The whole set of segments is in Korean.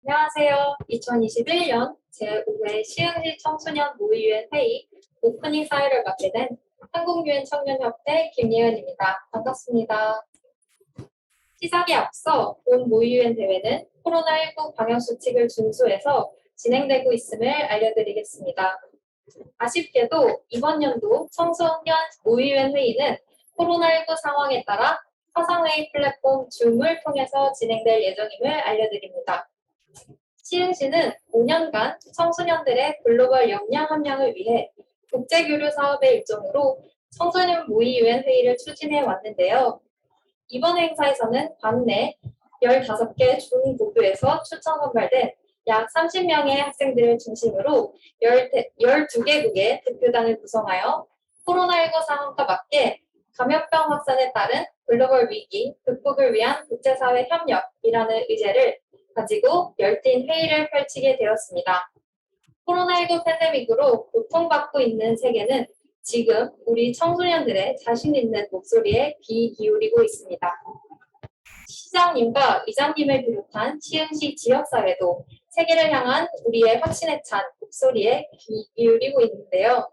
안녕하세요. 2021년 제5회 시흥시 청소년 모의유엔 회의 오프닝 사회를 맡게 된 한국유엔청년협회 김예은입니다. 반갑습니다. 시작에 앞서 본 모의유엔 대회는 코로나19 방역수칙을 준수해서 진행되고 있음을 알려드리겠습니다. 아쉽게도 이번 연도 청소년 모의유엔 회의는 코로나19 상황에 따라 화상회의 플랫폼 줌을 통해서 진행될 예정임을 알려드립니다. 시흥시는 5년간 청소년들의 글로벌 역량 함양을 위해 국제교류 사업의 일종으로 청소년 모의유엔 회의를 추진해 왔는데요. 이번 행사에서는 관내 15개 중고교에서 추천 선발된 약 30명의 학생들을 중심으로 12개국의 대표단을 구성하여 코로나19 상황과 맞게 감염병 확산에 따른 글로벌 위기 극복을 위한 국제사회 협력이라는 의제를 가지고 열띤 회의를 펼치게 되었습니다. 코로나19 팬데믹으로 고통받고 있는 세계는 지금 우리 청소년들의 자신 있는 목소리에 귀 기울이고 있습니다. 시장님과 의장님을 비롯한 시흥시 지역사회도 세계를 향한 우리의 확신에 찬 목소리에 귀 기울이고 있는데요.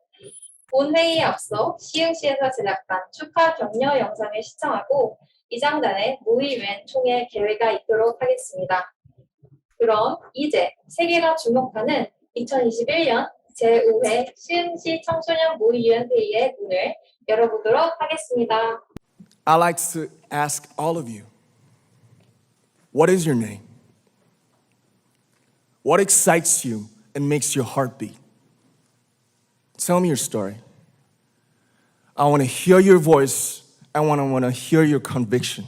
본 회의에 앞서 시흥시에서 제작한 축하 격려 영상을 시청하고 의장단의 모의유엔 총회 개회가 있도록 하겠습니다. 그럼 이제 세계가 주목하는 2021년 제5회 시흥시 청소년 모의유엔 회의의 문을 열어보도록 하겠습니다. I'd like to ask all of you, what is your name? What excites you and makes your heart beat? Tell me your story. I want to hear your voice. I want to hear your conviction.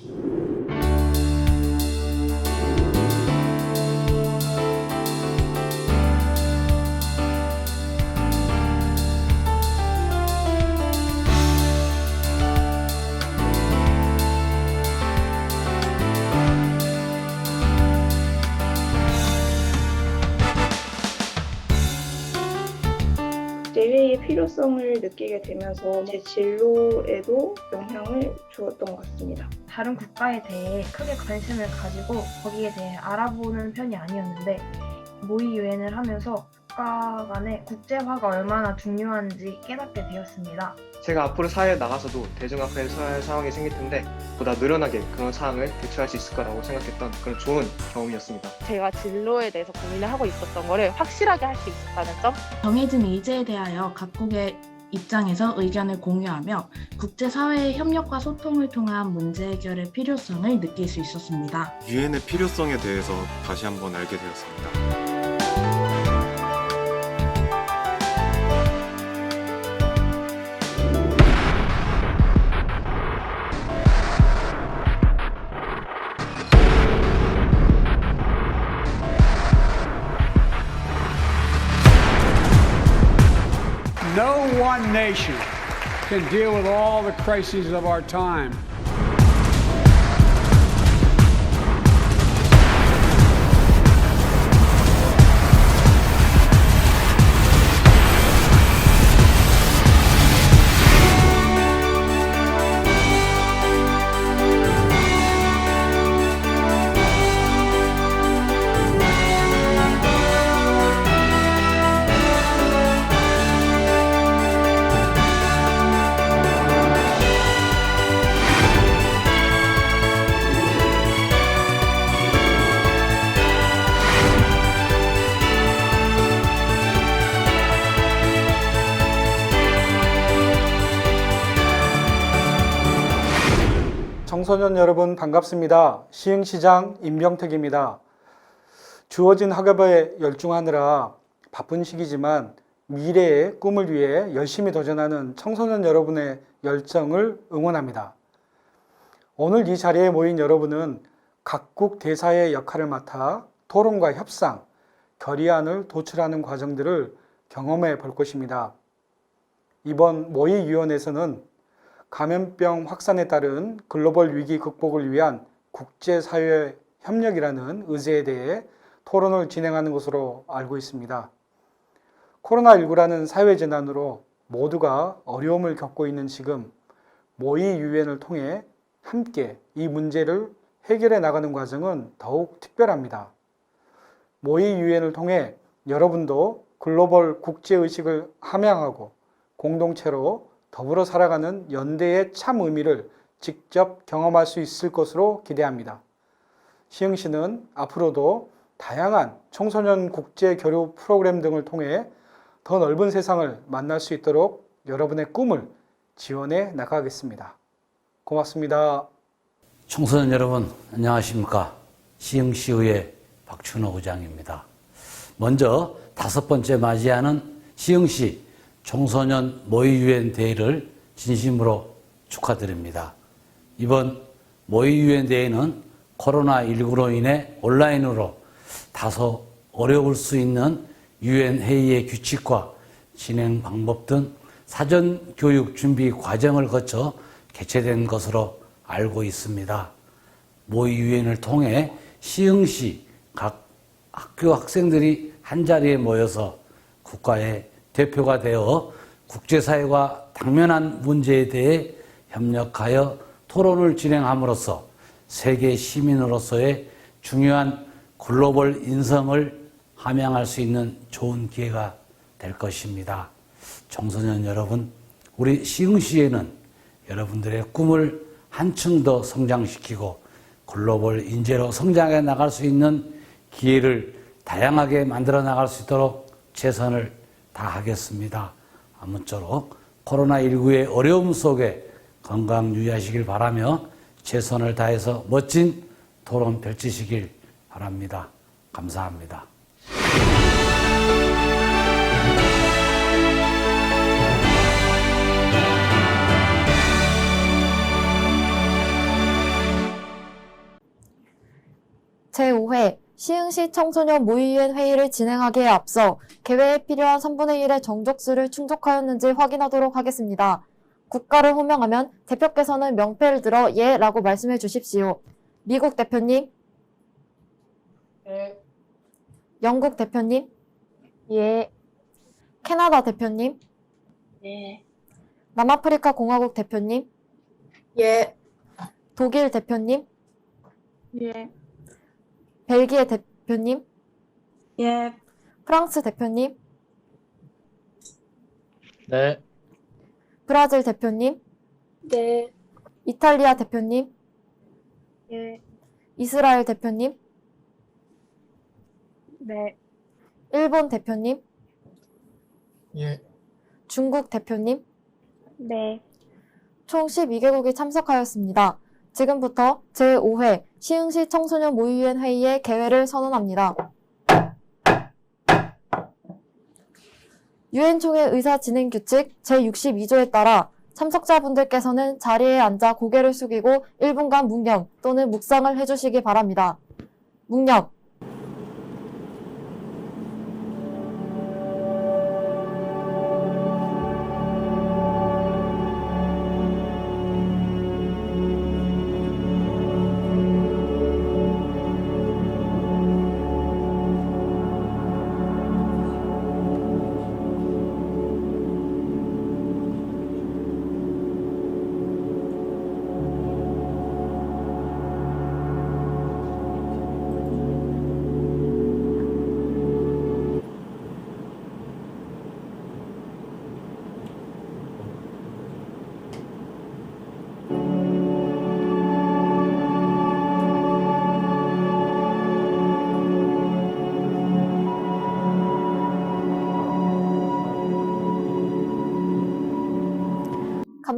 대회의 필요성을 느끼게 되면서 제 진로에도 영향을 주었던 것 같습니다. 다른 국가에 대해 크게 관심을 가지고 거기에 대해 알아보는 편이 아니었는데 모의 유엔을 하면서 국가 간의 국제화가 얼마나 중요한지 깨닫게 되었습니다. 제가 앞으로 사회에 나가서도 대중 앞에 서야 할 상황이 생길 텐데 보다 늘어나게 그런 상황을 대처할 수 있을 거라고 생각했던 그런 좋은 경험이었습니다. 제가 진로에 대해서 고민을 하고 있었던 거를 확실하게 할 수 있었다는 점. 정해진 의제에 대하여 각국의 입장에서 의견을 공유하며 국제사회의 협력과 소통을 통한 문제 해결의 필요성을 느낄 수 있었습니다. 유엔의 필요성에 대해서 다시 한번 알게 되었습니다. No one nation can deal with all the crises of our time. 청소년 여러분 반갑습니다. 시흥시장 임병택입니다. 주어진 학업에 열중하느라 바쁜 시기지만 미래의 꿈을 위해 열심히 도전하는 청소년 여러분의 열정을 응원합니다. 오늘 이 자리에 모인 여러분은 각국 대사의 역할을 맡아 토론과 협상, 결의안을 도출하는 과정들을 경험해 볼 것입니다. 이번 모의위원회에서는 감염병 확산에 따른 글로벌 위기 극복을 위한 국제사회 협력이라는 의제에 대해 토론을 진행하는 것으로 알고 있습니다. 코로나19라는 사회재난으로 모두가 어려움을 겪고 있는 지금 모의 유엔을 통해 함께 이 문제를 해결해 나가는 과정은 더욱 특별합니다. 모의 유엔을 통해 여러분도 글로벌 국제의식을 함양하고 공동체로 더불어 살아가는 연대의 참 의미를 직접 경험할 수 있을 것으로 기대합니다. 시흥시는 앞으로도 다양한 청소년 국제 교류 프로그램 등을 통해 더 넓은 세상을 만날 수 있도록 여러분의 꿈을 지원해 나가겠습니다. 고맙습니다. 청소년 여러분, 안녕하십니까? 시흥시의회 박춘호 의장입니다. 먼저 5번째 맞이하는 시흥시 청소년 모의유엔 대회를 진심으로 축하드립니다. 이번 모의유엔 대회는 코로나19로 인해 온라인으로 다소 어려울 수 있는 유엔 회의의 규칙과 진행 방법 등 사전 교육 준비 과정을 거쳐 개최된 것으로 알고 있습니다. 모의유엔을 통해 시흥시 각 학교 학생들이 한자리에 모여서 국가의 대표가 되어 국제사회와 당면한 문제에 대해 협력하여 토론을 진행함으로써 세계 시민으로서의 중요한 글로벌 인성을 함양할 수 있는 좋은 기회가 될 것입니다. 청소년 여러분, 우리 시흥시에는 여러분들의 꿈을 한층 더 성장시키고 글로벌 인재로 성장해 나갈 수 있는 기회를 다양하게 만들어 나갈 수 있도록 최선을 다하겠습니다. 아무쪼록 코로나19의 어려움 속에 건강 유의하시길 바라며 최선을 다해서 멋진 토론 펼치시길 바랍니다. 감사합니다. 제5회 시흥시 청소년 모의유엔 회의를 진행하기에 앞서 개회에 필요한 3분의 1의 정족수를 충족하였는지 확인하도록 하겠습니다. 국가를 호명하면 대표께서는 명패를 들어 예 라고 말씀해 주십시오. 미국 대표님, 예. 영국 대표님, 예. 캐나다 대표님, 예. 남아프리카 공화국 대표님, 예. 독일 대표님, 예. 벨기에 대표님, 예. 프랑스 대표님, 네. 브라질 대표님, 네. 이탈리아 대표님, 예. 이스라엘 대표님, 네. 일본 대표님, 예. 중국 대표님, 네. 총 12개국이 참석하였습니다. 지금부터 제5회 시흥시 청소년 모의유엔 회의의 개회를 선언합니다. 유엔총회 의사진행규칙 제62조에 따라 참석자분들께서는 자리에 앉아 고개를 숙이고 1분간 묵념 또는 묵상을 해주시기 바랍니다. 묵념.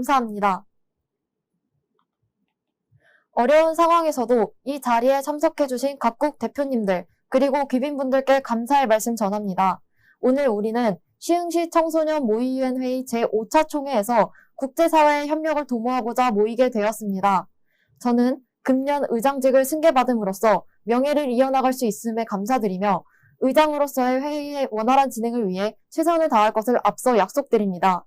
감사합니다. 어려운 상황에서도 이 자리에 참석해주신 각국 대표님들 그리고 귀빈분들께 감사의 말씀 전합니다. 오늘 우리는 시흥시 청소년 모의유엔 회의 제5차 총회에서 국제사회의 협력을 도모하고자 모이게 되었습니다. 저는 금년 의장직을 승계받음으로써 명예를 이어나갈 수 있음에 감사드리며 의장으로서의 회의의 원활한 진행을 위해 최선을 다할 것을 앞서 약속드립니다.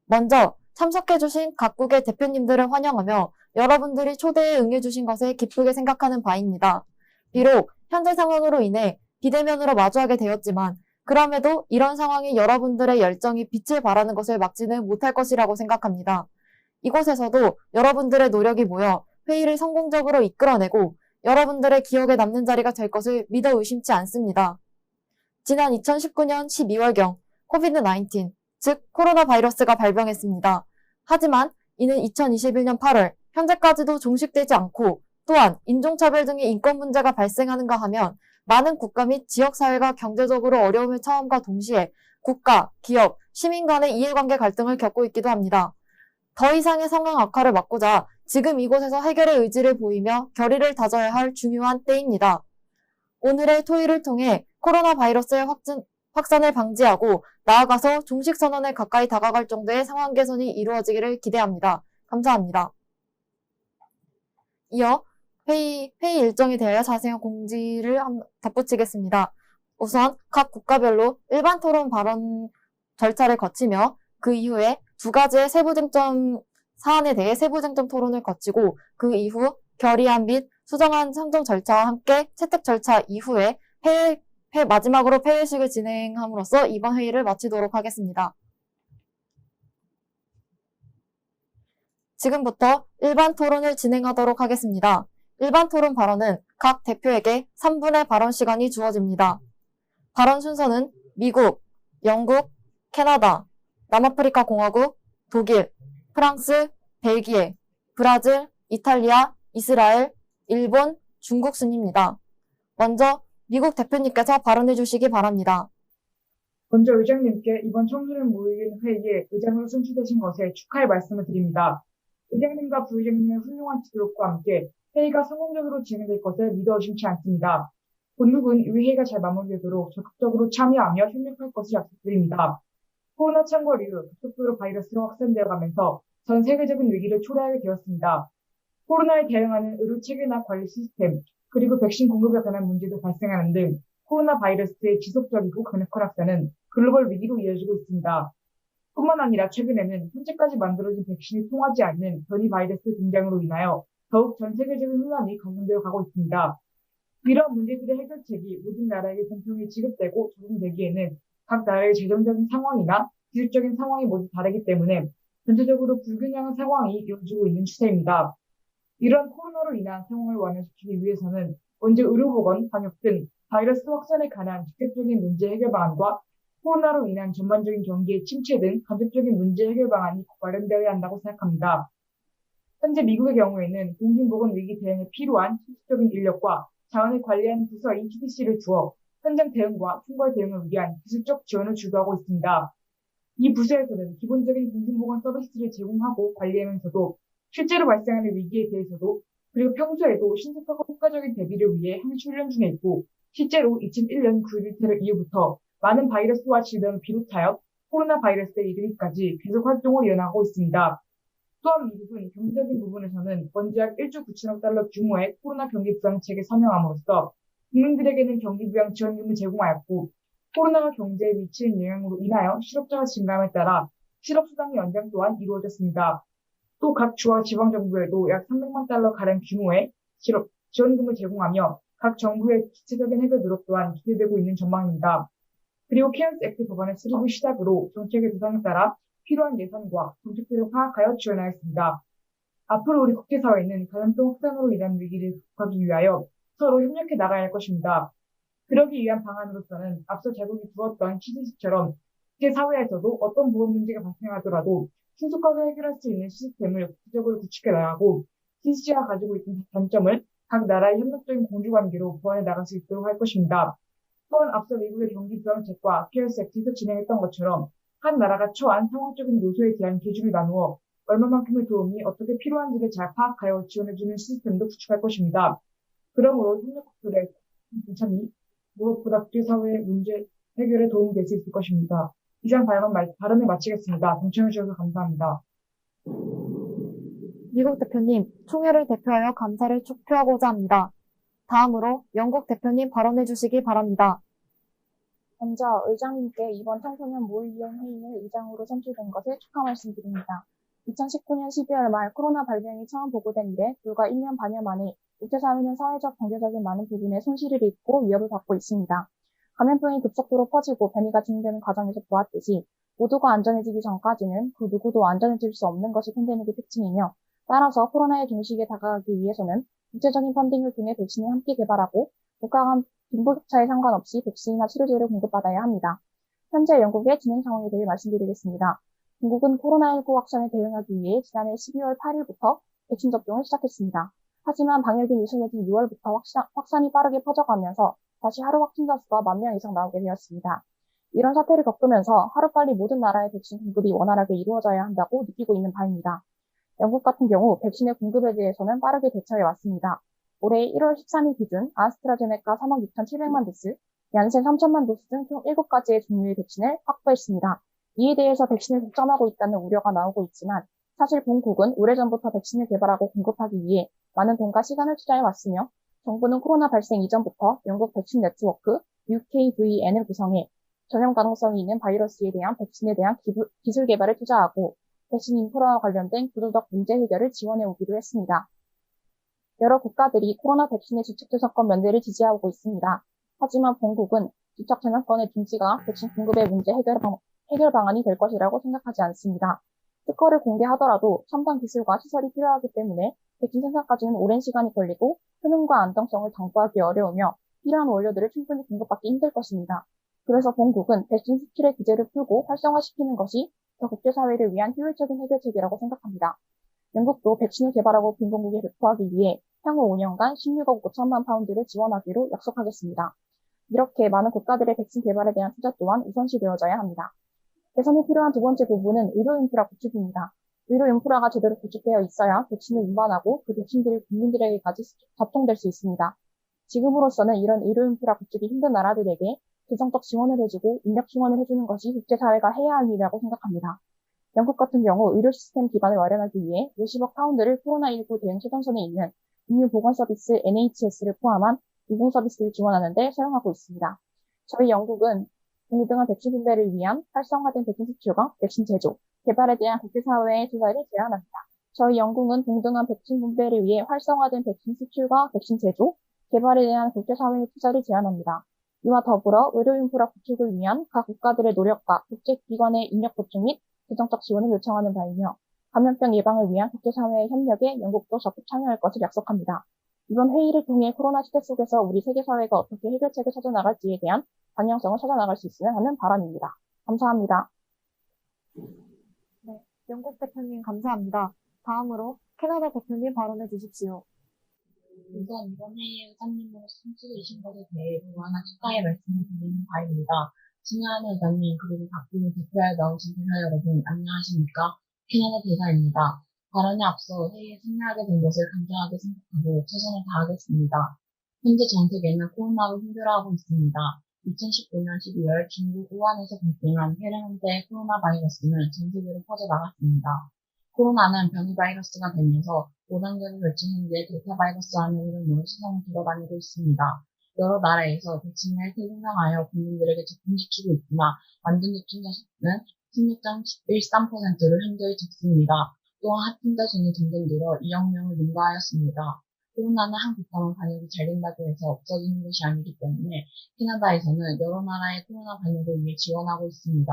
먼저 참석해주신 각국의 대표님들을 환영하며 여러분들이 초대에 응해주신 것을 기쁘게 생각하는 바입니다. 비록 현재 상황으로 인해 비대면으로 마주하게 되었지만 그럼에도 이런 상황이 여러분들의 열정이 빛을 발하는 것을 막지는 못할 것이라고 생각합니다. 이곳에서도 여러분들의 노력이 모여 회의를 성공적으로 이끌어내고 여러분들의 기억에 남는 자리가 될 것을 믿어 의심치 않습니다. 지난 2019년 12월경 코비드-19, 즉 코로나 바이러스가 발병했습니다. 하지만 이는 2021년 8월 현재까지도 종식되지 않고 또한 인종차별 등의 인권 문제가 발생하는가 하면 많은 국가 및 지역사회가 경제적으로 어려움을 처함과 동시에 국가, 기업, 시민 간의 이해관계 갈등을 겪고 있기도 합니다. 더 이상의 상황 악화를 막고자 지금 이곳에서 해결의 의지를 보이며 결의를 다져야 할 중요한 때입니다. 오늘의 토의를 통해 코로나 바이러스의 확산을 방지하고 나아가서 종식 선언에 가까이 다가갈 정도의 상황 개선이 이루어지기를 기대합니다. 감사합니다. 이어 회의 일정에 대하여 자세한 공지를 덧붙이겠습니다. 우선 각 국가별로 일반 토론 발언 절차를 거치며 그 이후에 두 가지의 세부 쟁점 사안에 대해 세부 쟁점 토론을 거치고 그 이후 결의안 및 수정안 상정 절차와 함께 채택 절차 이후에 마지막으로 폐회식을 진행함으로써 이번 회의를 마치도록 하겠습니다. 지금부터 일반 토론을 진행하도록 하겠습니다. 일반 토론 발언은 각 대표에게 3분의 발언 시간이 주어집니다. 발언 순서는 미국, 영국, 캐나다, 남아프리카 공화국, 독일, 프랑스, 벨기에, 브라질, 이탈리아, 이스라엘, 일본, 중국 순입니다. 먼저 미국 대표님께서 발언해 주시기 바랍니다. 먼저 의장님께 이번 청소년 모의인 회의에 의장으로 선출되신 것에 축하의 말씀을 드립니다. 의장님과 부의장님의 훌륭한 지도력과 함께 회의가 성공적으로 진행될 것을 믿어 의심치 않습니다. 본국은 이 회의가 잘 마무리되도록 적극적으로 참여하며 협력할 것을 약속드립니다. 코로나 창궐 이후 급속도로 바이러스가 확산되어가면서 전 세계적인 위기를 초래하게 되었습니다. 코로나에 대응하는 의료 체계나 관리 시스템, 그리고 백신 공급에 관한 문제도 발생하는 등 코로나 바이러스의 지속적이고 강력한 확산은 글로벌 위기로 이어지고 있습니다. 뿐만 아니라 최근에는 현재까지 만들어진 백신이 통하지 않는 변이 바이러스 등장으로 인하여 더욱 전 세계적인 혼란이 가중되어 가고 있습니다. 이러한 문제들의 해결책이 모든 나라에게 공평히 지급되고 적용되기에는 각 나라의 재정적인 상황이나 기술적인 상황이 모두 다르기 때문에 전체적으로 불균형한 상황이 이어지고 있는 추세입니다. 이러한 코로나로 인한 상황을 완화시키기 위해서는 먼저 의료보건, 방역 등 바이러스 확산에 관한 직접적인 문제 해결 방안과 코로나로 인한 전반적인 경기의 침체 등 간접적인 문제 해결 방안이 마련되어야 한다고 생각합니다. 현재 미국의 경우에는 공중보건 위기 대응에 필요한 실질적인 인력과 자원을 관리하는 부서인 CDC를 두어 현장 대응과 총괄 대응을 위한 기술적 지원을 주도하고 있습니다. 이 부서에서는 기본적인 공중보건 서비스를 제공하고 관리하면서도 실제로 발생하는 위기에 대해서도 그리고 평소에도 신속하고 효과적인 대비를 위해 항시 훈련 중에 있고 실제로 2001년 9.11 테러 이후부터 많은 바이러스와 질병을 비롯하여 코로나 바이러스에 이르기까지 계속 활동을 이어나가고 있습니다. 또한 미국은 경제적인 부분에서는 먼저 약 1조 9천억 달러 규모의 코로나 경기 부양책을 선명함으로써 국민들에게는 경기 부양 지원금을 제공하였고 코로나가 경제에 미치는 영향으로 인하여 실업자가 증가함에 따라 실업수당 연장 또한 이루어졌습니다. 또 각 주와 지방정부에도 약 300만 달러 가량 규모의 실업 지원금을 제공하며 각 정부의 구체적인 해결 노력 또한 기대되고 있는 전망입니다. 그리고 케어스 액트 법안의 수립을 시작으로 정책의 대상에 따라 필요한 예산과 정책들을 파악하여 지원하였습니다. 앞으로 우리 국제사회는 감염병 확산으로 인한 위기를 극복하기 위하여 서로 협력해 나가야 할 것입니다. 그러기 위한 방안으로서는 앞서 자국이 두었던 CDC처럼 국제사회에서도 어떤 보건 문제가 발생하더라도 신속하게 해결할 수 있는 시스템을 구체적으로 구축해 나가고 CDC가 가지고 있는 단점을 각 나라의 협력적인 공조관계로 보완해 나갈 수 있도록 할 것입니다. 또한 앞서 미국의 경기 부양책과 케어스 액트에서 진행했던 것처럼 한 나라가 처한 상황적인 요소에 대한 기준을 나누어 얼마만큼의 도움이 어떻게 필요한지를 잘 파악하여 지원해주는 시스템도 구축할 것입니다. 그러므로 협력국들의 동참이 무엇보다 국제사회의 문제 해결에 도움이 될 수 있을 것입니다. 이상 발언을 마치겠습니다. 동참해주셔서 감사합니다. 미국 대표님, 총회를 대표하여 감사를 표하고자 합니다. 다음으로 영국 대표님 발언해 주시기 바랍니다. 먼저 의장님께 이번 청소년 모의위원 회의의 의장으로 선출된 것을 축하 말씀드립니다. 2019년 12월 말 코로나 발병이 처음 보고된 이래 불과 1년 반여 만에 국제사회는 사회적, 경제적인 많은 부분에 손실을 입고 위협을 받고 있습니다. 감염병이 급속도로 퍼지고 변이가 진행되는 과정에서 보았듯이 모두가 안전해지기 전까지는 그 누구도 안전해질 수 없는 것이 팬데믹의 특징이며 따라서 코로나의 종식에 다가가기 위해서는 국제적인 펀딩을 통해 백신을 함께 개발하고 국가 간 빈부격차에 상관없이 백신이나 치료제를 공급받아야 합니다. 현재 영국의 진행 상황에 대해 말씀드리겠습니다. 중국은 코로나19 확산에 대응하기 위해 지난해 12월 8일부터 백신 접종을 시작했습니다. 하지만 방역이 느슨해진 6월부터 확산이 빠르게 퍼져가면서 다시 하루 확진자 수가 10,000명 이상 나오게 되었습니다. 이런 사태를 겪으면서 하루빨리 모든 나라의 백신 공급이 원활하게 이루어져야 한다고 느끼고 있는 바입니다. 영국 같은 경우 백신의 공급에 대해서는 빠르게 대처해 왔습니다. 올해 1월 13일 기준 아스트라제네카 36,700만 도스, 얀센 3,000만 도스 등 총 7가지의 종류의 백신을 확보했습니다. 이에 대해서 백신을 독점하고 있다는 우려가 나오고 있지만 사실 본국은 오래전부터 백신을 개발하고 공급하기 위해 많은 돈과 시간을 투자해 왔으며 정부는 코로나 발생 이전부터 영국 백신 네트워크 UKVN을 구성해 전염 가능성이 있는 바이러스에 대한 백신에 대한 기술 개발에 투자하고 백신 인프라와 관련된 구조적 문제 해결을 지원해 오기도 했습니다. 여러 국가들이 코로나 백신의 주축 저작권 면제를 지지하고 있습니다. 하지만 본국은 주축 저작권의 중지가 백신 공급의 문제 해결 방안이 될 것이라고 생각하지 않습니다. 특허를 공개하더라도 첨단 기술과 시설이 필요하기 때문에 백신 생산까지는 오랜 시간이 걸리고 효능과 안정성을 담보하기 어려우며 필요한 원료들을 충분히 공급받기 힘들 것입니다. 그래서 본국은 백신 수출의 규제를 풀고 활성화시키는 것이 더 국제사회를 위한 효율적인 해결책이라고 생각합니다. 영국도 백신을 개발하고 빈곤국에 배포하기 위해 향후 5년간 16억 5천만 파운드를 지원하기로 약속하겠습니다. 이렇게 많은 국가들의 백신 개발에 대한 투자 또한 우선시되어져야 합니다. 개선이 필요한 두 번째 부분은 의료 인프라 구축입니다. 의료 인프라가 제대로 구축되어 있어야 백신을 운반하고 그 백신들이 국민들에게까지 접종될 수 있습니다. 지금으로서는 이런 의료 인프라 구축이 힘든 나라들에게 재정적 지원을 해주고 인력 지원을 해주는 것이 국제사회가 해야 할 일이라고 생각합니다. 영국 같은 경우 의료 시스템 기반을 마련하기 위해 50억 파운드를 코로나19 대응 최전선에 있는 국민보건서비스 NHS를 포함한 공공서비스를 지원하는 데 사용하고 있습니다. 저희 영국은 동등한 백신 분배를 위한 활성화된 백신 수출과 백신 제조, 개발에 대한 국제사회의 투자를 제안합니다. 저희 영국은 동등한 백신 분배를 위해 활성화된 백신 수출과 백신 제조, 개발에 대한 국제사회의 투자를 제안합니다. 이와 더불어 의료 인프라 구축을 위한 각 국가들의 노력과 국제기관의 인력 보충 및 재정적 지원을 요청하는 바이며 감염병 예방을 위한 국제사회의 협력에 영국도 적극 참여할 것을 약속합니다. 이번 회의를 통해 코로나 시대 속에서 우리 세계사회가 어떻게 해결책을 찾아나갈지에 대한 방향성을 찾아나갈 수 있으면 하는 바람입니다. 감사합니다. 네, 영국 대표님 감사합니다. 다음으로 캐나다 대표님 발언해 주십시오. 우선 이번 회의에 의장님으로 선출되신 것에 대해 무한한 축하의 말씀을 드리는 바입니다. 친애하는 의장님 그리고 각국의 대표에 나오신 대사 여러분 안녕하십니까? 캐나다 대사입니다. 발언에 앞서 회의에 참여하게 된 것을 감사하게 생각하고 최선을 다하겠습니다. 현재 전 세계는 코로나로 힘들어하고 있습니다. 2019년 12월 중국 우한에서 발생한 폐렴대 코로나 바이러스는 전 세계로 퍼져나갔습니다. 코로나는 변이 바이러스가 되면서 5단계를 걸친 현재 델타 바이러스 안으로 세상을 돌아다니고 있습니다. 여러 나라에서 백신을 생산하여 국민들에게 접종시키고 있으나 완전 접종자 수는 16.13%를 현저히 적습니다. 또한 확진자 수는 점점 늘어 2억 명을 능가하였습니다. 코로나는 한국처럼 방역이 잘 된다고 해서 없어지는 것이 아니기 때문에 캐나다에서는 여러 나라의 코로나 방역을 위해 지원하고 있습니다.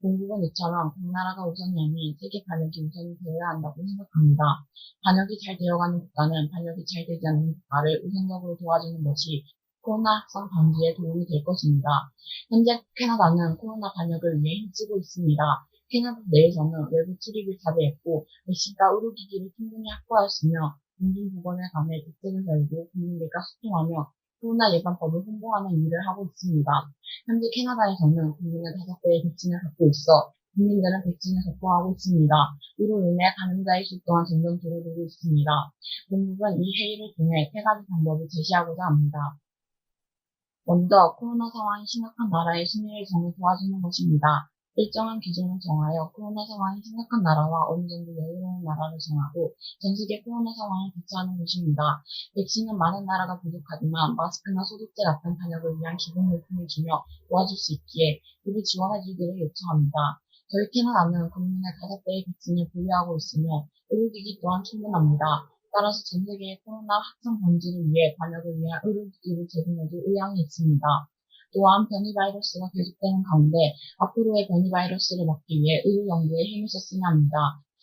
본국은 이처럼 각 나라가 우선이 아닌 세계 방역이 우선이 되어야 한다고 생각합니다. 방역이 잘 되어가는 국가는 방역이 잘 되지 않는 국가를 우선적으로 도와주는 것이 코로나 확산 방지에 도움이 될 것입니다. 현재 캐나다는 코로나 방역을 위해 힘쓰고 있습니다. 캐나다 내에서는 외부 출입을 자제했고 백신과 의료기기를 충분히 확보하였으며 공중보건에 관해 대책을 세우고 국민들과 소통하며 코로나 예방법을 홍보하는 일을 하고 있습니다. 현재 캐나다에서는 국민은 5배의 백신을 갖고 있어 국민들은 백신을 접종하고 있습니다. 이로 인해 감염자의 수 또한 점점 줄어들고 있습니다. 본국은 이 회의를 통해 3가지 방법을 제시하고자 합니다. 먼저 코로나 상황이 심각한 나라의 심리를 정해 도와주는 것입니다. 일정한 기준을 정하여 코로나 상황이 심각한 나라와 어느 정도 여유로운 나라를 정하고 전 세계 코로나 상황을 대처하는 것입니다. 백신은 많은 나라가 부족하지만 마스크나 소독제 같은 방역을 위한 기본 물품을 주며 도와줄 수 있기에 이를 지원해 주기를 요청합니다. 저희 캐나다는 국민의 5배의 백신을 보유하고 있으며 의료기기 또한 충분합니다. 따라서 전 세계의 코로나 확산 방지를 위해 방역을 위한 의료기기를 제공해줄 의향이 있습니다. 또한 변이 바이러스가 계속되는 가운데 앞으로의 변이 바이러스를 막기 위해 의료 연구에 힘을 썼으면 합니다.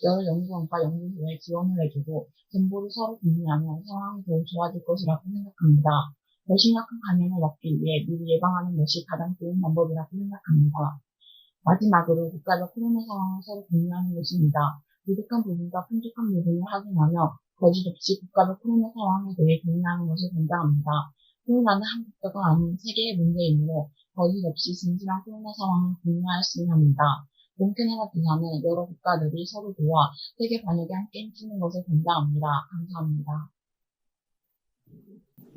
여러 연구원과 연구소에 지원을 해주고 정보를 서로 공유하면 상황이 더욱 좋아질 것이라고 생각합니다. 더 심각한 감염을 막기 위해 미리 예방하는 것이 가장 좋은 방법이라고 생각합니다. 마지막으로 국가별 코로나 상황을 서로 공유하는 것입니다. 부족한 부분과 풍족한 부분을 확인하며 거짓없이 국가별 코로나 상황에 대해 공유하는 것을 권장합니다. 코로나는 한 국가가 아닌 세계의 문제이므로 거짓없이 진실한 코로나 상황을 공유하였으면 합니다. 몽케네마 부사는 여러 국가들이 서로 도와 세계 반역에 함께 힘쓰는 것을 권장합니다. 감사합니다.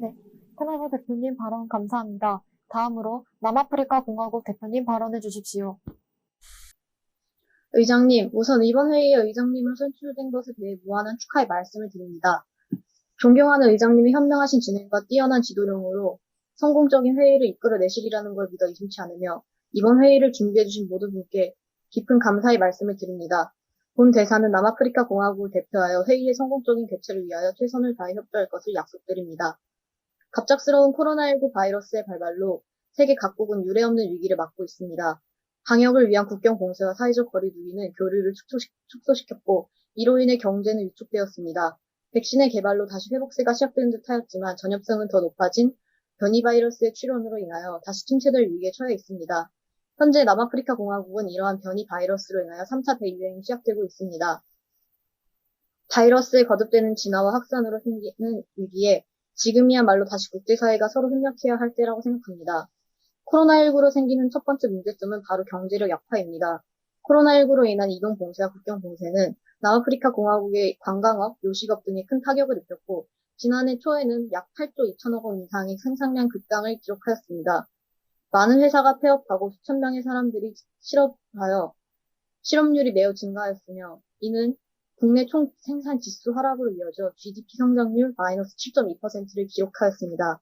네, 캐나다 대표님 발언 감사합니다. 다음으로 남아프리카 공화국 대표님 발언해 주십시오. 의장님, 우선 이번 회의에 의장님으로 선출된 것에 대해 무한한 축하의 말씀을 드립니다. 존경하는 의장님이 현명하신 진행과 뛰어난 지도력으로 성공적인 회의를 이끌어내시리라는 걸 믿어 의심치 않으며 이번 회의를 준비해주신 모든 분께 깊은 감사의 말씀을 드립니다. 본 대사는 남아프리카 공화국을 대표하여 회의의 성공적인 개최를 위하여 최선을 다해 협조할 것을 약속드립니다. 갑작스러운 코로나19 바이러스의 발발로 세계 각국은 유례없는 위기를 맞고 있습니다. 방역을 위한 국경 봉쇄와 사회적 거리 두기는 교류를 축소시켰고 이로 인해 경제는 위축되었습니다. 백신의 개발로 다시 회복세가 시작되는 듯 하였지만 전염성은 더 높아진 변이 바이러스의 출현으로 인하여 다시 침체될 위기에 처해 있습니다. 현재 남아프리카 공화국은 이러한 변이 바이러스로 인하여 3차 대유행이 시작되고 있습니다. 바이러스의 거듭되는 진화와 확산으로 생기는 위기에 지금이야말로 다시 국제사회가 서로 협력해야 할 때라고 생각합니다. 코로나19로 생기는 첫 번째 문제점은 바로 경제력 약화입니다. 코로나19로 인한 이동 봉쇄와 국경 봉쇄는 남아프리카 공화국의 관광업, 요식업 등에 큰 타격을 입혔고 지난해 초에는 약 8조 2천억 원 이상의 생산량 급감을 기록하였습니다. 많은 회사가 폐업하고 수천 명의 사람들이 실업하여 실업률이 매우 증가하였으며 이는 국내 총 생산 지수 하락으로 이어져 GDP 성장률 마이너스 7.2%를 기록하였습니다.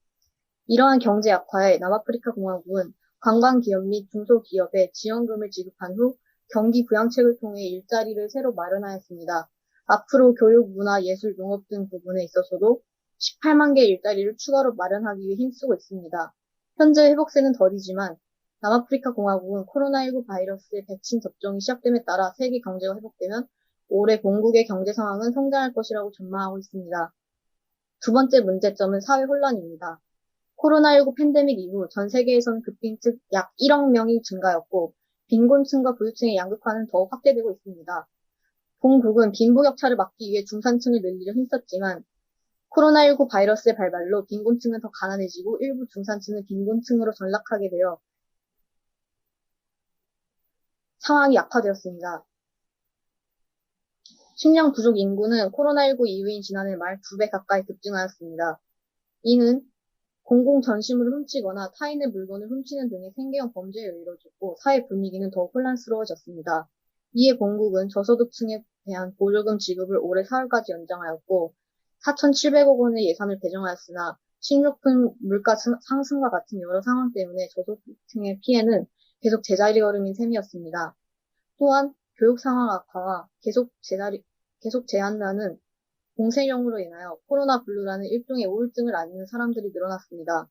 이러한 경제 악화에 남아프리카 공화국은 관광기업 및 중소기업에 지원금을 지급한 후 경기 부양책을 통해 일자리를 새로 마련하였습니다. 앞으로 교육, 문화, 예술, 농업 등 부분에 있어서도 18만 개의 일자리를 추가로 마련하기 위해 힘쓰고 있습니다. 현재 회복세는 더디지만 남아프리카 공화국은 코로나19 바이러스의 백신 접종이 시작됨에 따라 세계 경제가 회복되면 올해 본국의 경제 상황은 성장할 것이라고 전망하고 있습니다. 두 번째 문제점은 사회 혼란입니다. 코로나19 팬데믹 이후 전 세계에서는 급빈층 약 1억 명이 증가했고 빈곤층과 부유층의 양극화는 더욱 확대되고 있습니다. 본국은 빈부격차를 막기 위해 중산층을 늘리려 힘썼지만 코로나19 바이러스의 발발로 빈곤층은 더 가난해지고 일부 중산층은 빈곤층으로 전락하게 되어 상황이 악화되었습니다. 식량 부족 인구는 코로나19 이후인 지난해 말 2배 가까이 급증하였습니다. 이는 공공 전시물을 훔치거나 타인의 물건을 훔치는 등의 생계형 범죄에 이뤄졌고 사회 분위기는 더욱 혼란스러워졌습니다. 이에 본국은 저소득층에 대한 보조금 지급을 올해 4월까지 연장하였고 4,700억 원의 예산을 배정하였으나 식료품 물가 상승과 같은 여러 상황 때문에 저소득층의 피해는 계속 제자리걸음인 셈이었습니다. 또한 교육 상황 악화와 계속 제한하는 공세령으로 인하여 코로나 블루라는 일종의 우울증을 앓는 사람들이 늘어났습니다.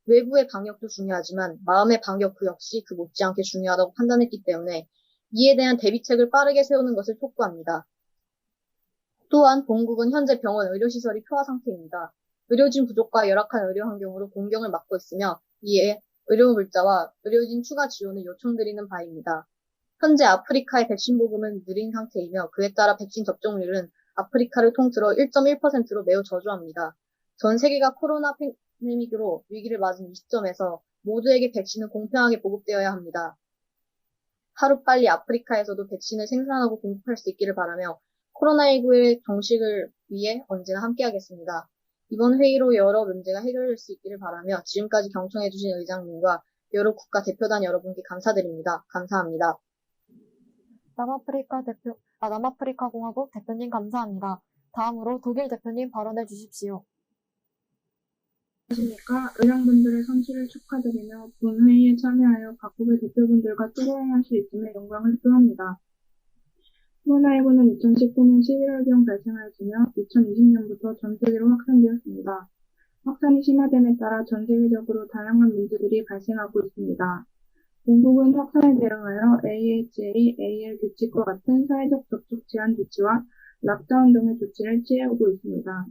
외부의 방역도 중요하지만 마음의 방역 그 역시 그 못지않게 중요하다고 판단했기 때문에 이에 대한 대비책을 빠르게 세우는 것을 촉구합니다. 또한 본국은 현재 병원 의료시설이 표화 상태입니다. 의료진 부족과 열악한 의료 환경으로 공경을 맞고 있으며 이에 의료물자와 의료진 추가 지원을 요청드리는 바입니다. 현재 아프리카의 백신 보급은 느린 상태이며 그에 따라 백신 접종률은 아프리카를 통틀어 1.1%로 매우 저조합니다. 전 세계가 코로나 팬데믹으로 위기를 맞은 이 시점에서 모두에게 백신은 공평하게 보급되어야 합니다. 하루빨리 아프리카에서도 백신을 생산하고 공급할 수 있기를 바라며 코로나19의 종식을 위해 언제나 함께하겠습니다. 이번 회의로 여러 문제가 해결될 수 있기를 바라며 지금까지 경청해주신 의장님과 여러 국가 대표단 여러분께 감사드립니다. 감사합니다. 남아프리카 공화국 대표님 감사합니다. 다음으로 독일 대표님 발언해 주십시오. 안녕하십니까. 의장분들의 선출을 축하드리며 본 회의에 참여하여 각국의 대표분들과 소통할 수 있음에 영광을 표합니다. 코로나19는 2019년 11월경 발생하였으며 2020년부터 전 세계로 확산되었습니다. 확산이 심화됨에 따라 전 세계적으로 다양한 문제들이 발생하고 있습니다. 본국은 확산에 대응하여 AHA, AL 규칙과 같은 사회적 접촉 제한 조치와 락다운 등의 조치를 취하고 있습니다.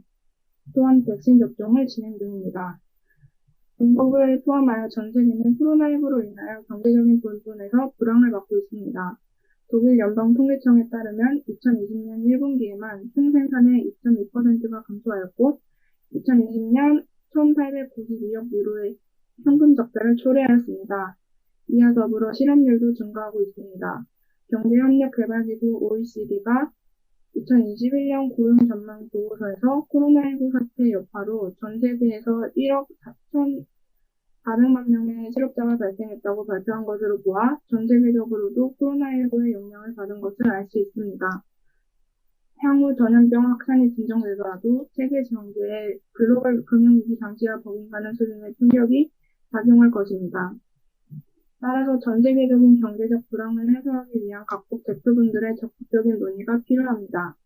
또한 백신 접종을 진행 중입니다. 중국을 포함하여 전 세계는 코로나19로 인하여 경제적인 부분에서 불황을 받고 있습니다. 독일 연방통계청에 따르면 2020년 1분기에만 총생산의 2.2%가 감소하였고 2020년 1,892억 유로의 현금 적자를 초래하였습니다. 이와 더불어 실업률도 증가하고 있습니다. 경제협력개발기구 OECD가 2021년 고용 전망 보고서에서 코로나19 사태 여파로 전 세계에서 1억 4,400만 명의 실업자가 발생했다고 발표한 것으로 보아 전 세계적으로도 코로나19의 영향을 받은 것을 알 수 있습니다. 향후 전염병 확산이 진정되더라도 세계 경제에 글로벌 금융위기 장치가 버금가는 수준의 충격이 작용할 것입니다. 따라서 전 세계적인 경제적 불황을 해소하기 위한 각국 대표분들의 적극적인 논의가 필요합니다.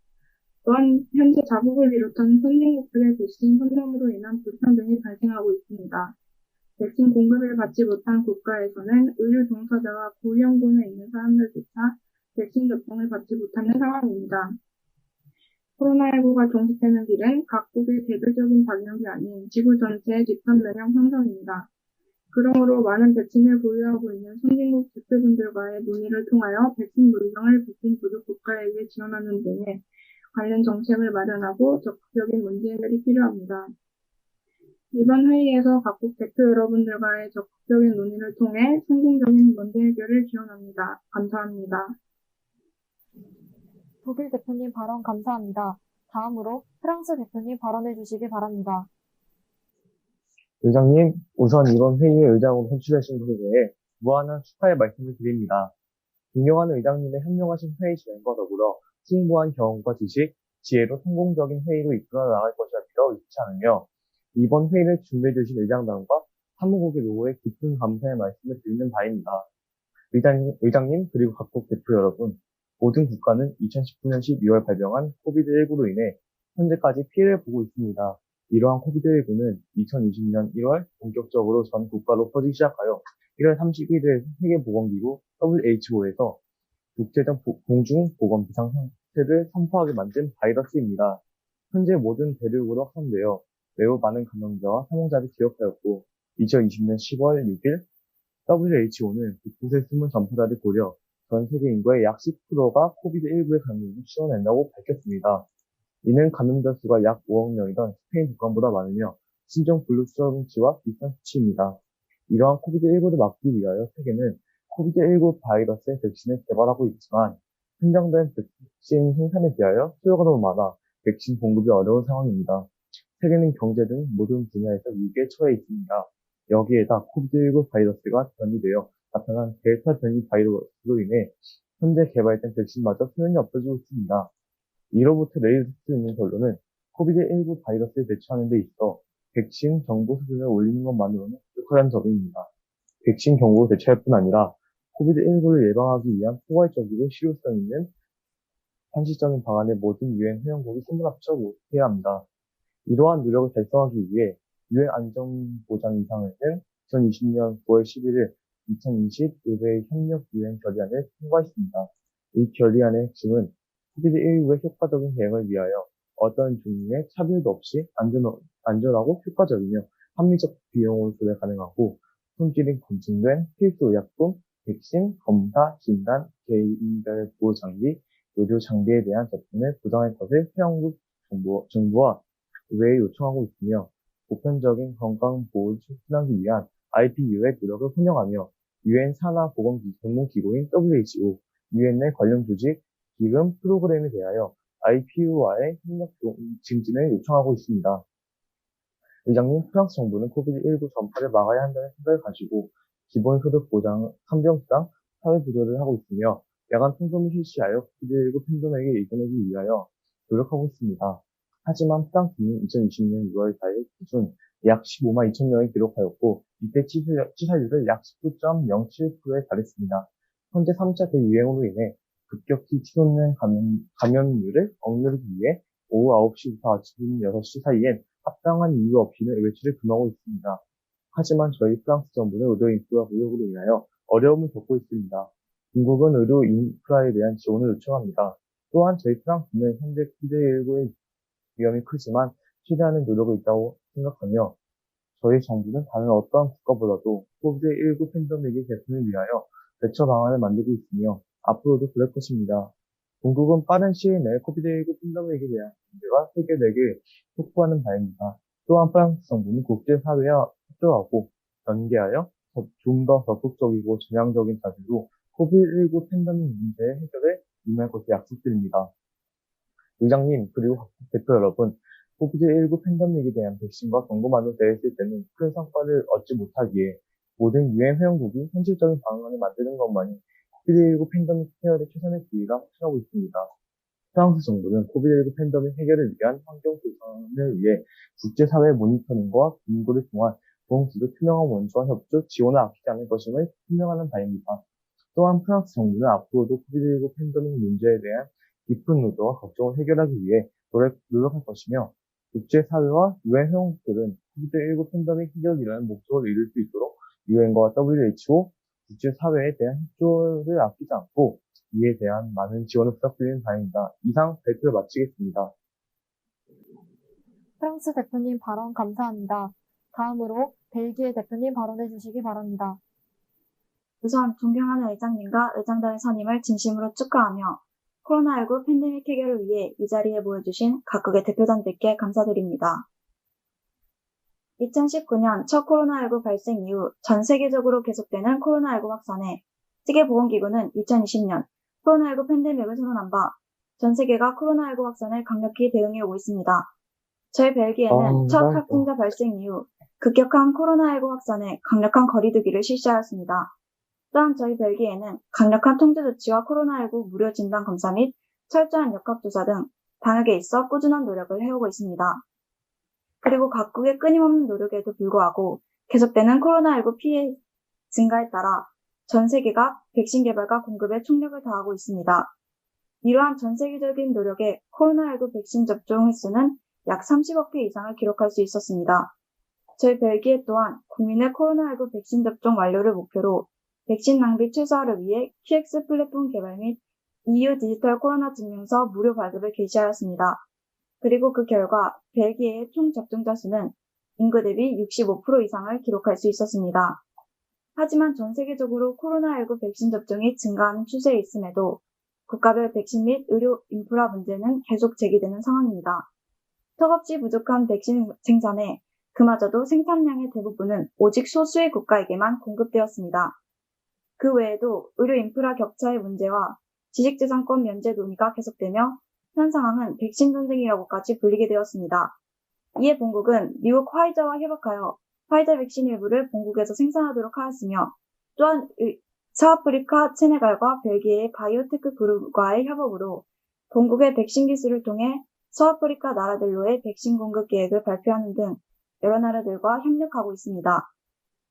또한 현재 자국을 비롯한 선진국들의 백신 선점으로 인한 불평등이 발생하고 있습니다. 백신 공급을 받지 못한 국가에서는 의료 종사자와 고위험군에 있는 사람들조차 백신 접종을 받지 못하는 상황입니다. 코로나19가 종식되는 길은 각국의 개별적인 방역이 아닌 지구 전체의 집단 면역 형성입니다. 그러므로 많은 백신을 보유하고 있는 선진국 대표분들과의 논의를 통하여 백신 물량을 백신 부족 국가에게 지원하는 등의 관련 정책을 마련하고 적극적인 문제 해결이 필요합니다. 이번 회의에서 각국 대표 여러분들과의 적극적인 논의를 통해 성공적인 문제 해결을 기원합니다. 감사합니다. 독일 대표님 발언 감사합니다. 다음으로 프랑스 대표님 발언해 주시기 바랍니다. 의장님, 우선 이번 회의의 의장으로 선출되신 것에 대해 무한한 축하의 말씀을 드립니다. 존경하는 의장님의 현명하신 회의 진행과 더불어 풍부한 경험과 지식, 지혜로 성공적인 회의로 이끌어 나갈 것이라 믿어 의심치 않으며 이번 회의를 준비해 주신 의장단과 사무국의 노고에 깊은 감사의 말씀을 드리는 바입니다. 의장님 그리고 각국 대표 여러분, 모든 국가는 2019년 12월 발병한 코비드19로 인해 현재까지 피해를 보고 있습니다. 이러한 코비드19는 2020년 1월 본격적으로 전 국가로 퍼지기 시작하여 1월 31일 세계보건기구 WHO에서 국제적 공중보건 비상상태를 선포하게 만든 바이러스입니다. 현재 모든 대륙으로 확산되어 매우 많은 감염자와 사망자를 기록하였고 2020년 10월 6일 WHO는 곳곳에 숨은 전파자를 고려 전 세계 인구의 약 10%가 코비드19에 감염을 치료낸다고 밝혔습니다. 이는 감염자 수가 약 5억 명이던 스페인 국가보다 많으며 신종 블루 수치와 비슷한 수치입니다. 이러한 코비드19를 막기 위하여 세계는 코비드19 바이러스의 백신을 개발하고 있지만 한정된 백신 생산에 비하여 수요가 너무 많아 백신 공급이 어려운 상황입니다. 세계는 경제 등 모든 분야에서 위기에 처해 있습니다. 여기에다 코비드19 바이러스가 변이되어 나타난 델타 변이 바이러스로 인해 현재 개발된 백신마저 소용이 없어지고 있습니다. 이로부터 내릴 수 있는 결론은 코비드19 바이러스를 대처하는 데 있어 백신 정보 수준을 올리는 것만으로는 부족하다는 점입니다. 백신 정보로 대처할 뿐 아니라 코비드19를 예방하기 위한 포괄적이고 실효성 있는 현실적인 방안을 모든 유엔 회원국이 손을 합쳐 모색해야 합니다. 이러한 노력을 달성하기 위해 유엔 안전보장이사회는 2020년 9월 11일 2020 의회 협력 유엔 결의안을 통과했습니다. 이 결의안의 핵심은 코비드19의 효과적인 대응을 위하여 어떤 종류의 차별도 없이 안전하고 효과적이며 합리적 비용으로 조달 가능하고 품질이 검증된 필수 의약품, 백신, 검사, 진단, 개인별 보호 장비, 의료 장비에 대한 접근을 보장할 것을 회원국 정부와 의회에 요청하고 있으며 보편적인 건강보호를 추진하기 위한 IPU의 노력을 환영하며 유엔 산하보건전문기구인 WHO, 유엔 내 관련 조직, 기금, 프로그램에 대하여 IPU와의 협력 증진을 요청하고 있습니다. 의장님, 프랑스 정부는 코비드19 전파를 막아야 한다는 생각을 가지고 기본소득 보장, 간병수당, 사회보조를 하고 있으며 야간 통금을 실시하여 코비드19 팬데믹에 이겨내기 위하여 노력하고 있습니다. 하지만 프랑스는 2020년 6월 4일 기준 약 15만 2천 명을 기록하였고 이때 치사율을 약 19.07%에 달했습니다. 현재 3차 대유행으로 인해 급격히 치솟는 감염률을 억누르기 위해 오후 9시부터 아침 6시 사이엔 합당한 이유 없이는 외출을 금하고 있습니다. 하지만 저희 프랑스 정부는 의료 인프라 부족으로 인하여 어려움을 겪고 있습니다. 중국은 의료 인프라에 대한 지원을 요청합니다. 또한 저희 프랑스는 현재 코비드19의 위험이 크지만 최대한의 노력을 있다고 생각하며 저희 정부는 다른 어떠한 국가보다도 코비드19 팬데믹의 개선을 위하여 대처 방안을 만들고 있으며 앞으로도 그럴 것입니다. 본국은 빠른 시일 내에 코비드19 팬데믹에 대한 문제가 해결되길 촉구하는 바입니다. 또한 프랑스 정부는 국제사회와 협조하고 연계하여 좀 더 적극적이고 전향적인 자세로 코비드19 팬데믹 문제의 해결에 임할 것을 약속드립니다. 의장님 그리고 각국 대표 여러분, 코비드19 팬데믹에 대한 백신과 정보만으로 되었을 때는 큰 성과를 얻지 못하기에 모든 유엔 회원국이 현실적인 방안을 만드는 것만이 코비드19 팬데믹 해결의 최선의 기회가 확신하고 있습니다. 프랑스 정부는 코비드19 팬데믹 해결을 위한 환경 조성을 위해 국제사회 모니터링과 연구를 통한 보험수도 투명한 원조와 협조, 지원을 아끼지 않을 것임을 설명하는 바입니다. 또한 프랑스 정부는 앞으로도 코비드19 팬데믹 문제에 대한 깊은 의도와 걱정을 해결하기 위해 노력할 것이며 국제사회와 유엔 회원국들은 코비드19 팬데믹 해결이라는 목표를 이룰 수 있도록 유엔과 WHO, 국제사회에 대한 협조를 아끼지 않고 이에 대한 많은 지원을 부탁드리는 바입니다. 이상 발표를 마치겠습니다. 프랑스 대표님 발언 감사합니다. 다음으로 벨기에 대표님 발언해 주시기 바랍니다. 우선 존경하는 의장님과 의장단의 선임을 진심으로 축하하며 코로나19 팬데믹 해결을 위해 이 자리에 모여주신 각국의 대표단들께 감사드립니다. 2019년 첫 코로나19 발생 이후 전 세계적으로 계속되는 코로나19 확산에 세계보건기구는 2020년 코로나19 팬데믹을 선언한 바 전 세계가 코로나19 확산에 강력히 대응해오고 있습니다. 저희 벨기에는 첫 확진자 발생 이후 급격한 코로나19 확산에 강력한 거리두기를 실시하였습니다. 또한 저희 벨기에는 강력한 통제 조치와 코로나19 무료 진단 검사 및 철저한 역학조사 등 방역에 있어 꾸준한 노력을 해오고 있습니다. 그리고 각국의 끊임없는 노력에도 불구하고 계속되는 코로나19 피해 증가에 따라 전 세계가 백신 개발과 공급에 총력을 다하고 있습니다. 이러한 전 세계적인 노력에 코로나19 백신 접종 횟수는 약 30억 회 이상을 기록할 수 있었습니다. 저희 벨기에 또한 국민의 코로나19 백신 접종 완료를 목표로 백신 낭비 최소화를 위해 QX 플랫폼 개발 및 EU 디지털 코로나 증명서 무료 발급을 개시하였습니다. 그리고 그 결과 벨기에의 총 접종자 수는 인구 대비 65% 이상을 기록할 수 있었습니다. 하지만 전 세계적으로 코로나19 백신 접종이 증가하는 추세에 있음에도 국가별 백신 및 의료 인프라 문제는 계속 제기되는 상황입니다. 턱없이 부족한 백신 생산에 그마저도 생산량의 대부분은 오직 소수의 국가에게만 공급되었습니다. 그 외에도 의료 인프라 격차의 문제와 지식재산권 면제 논의가 계속되며 현 상황은 백신 전쟁이라고까지 불리게 되었습니다. 이에 본국은 미국 화이자와 협업하여 화이자 백신 일부를 본국에서 생산하도록 하였으며 또한 서아프리카, 세네갈과 벨기에의 바이오테크 그룹과의 협업으로 본국의 백신 기술을 통해 서아프리카 나라들로의 백신 공급 계획을 발표하는 등 여러 나라들과 협력하고 있습니다.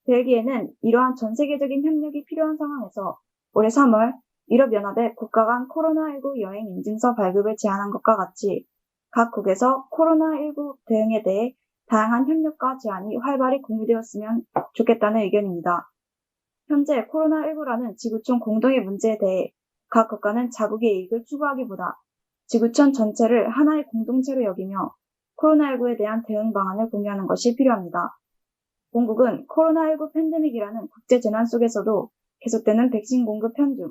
벨기에는 이러한 전 세계적인 협력이 필요한 상황에서 올해 3월 유럽연합의 국가 간 코로나19 여행 인증서 발급을 제안한 것과 같이 각국에서 코로나19 대응에 대해 다양한 협력과 제안이 활발히 공유되었으면 좋겠다는 의견입니다. 현재 코로나19라는 지구촌 공동의 문제에 대해 각 국가는 자국의 이익을 추구하기보다 지구촌 전체를 하나의 공동체로 여기며 코로나19에 대한 대응 방안을 공유하는 것이 필요합니다. 본국은 코로나19 팬데믹이라는 국제재난 속에서도 계속되는 백신 공급 편중,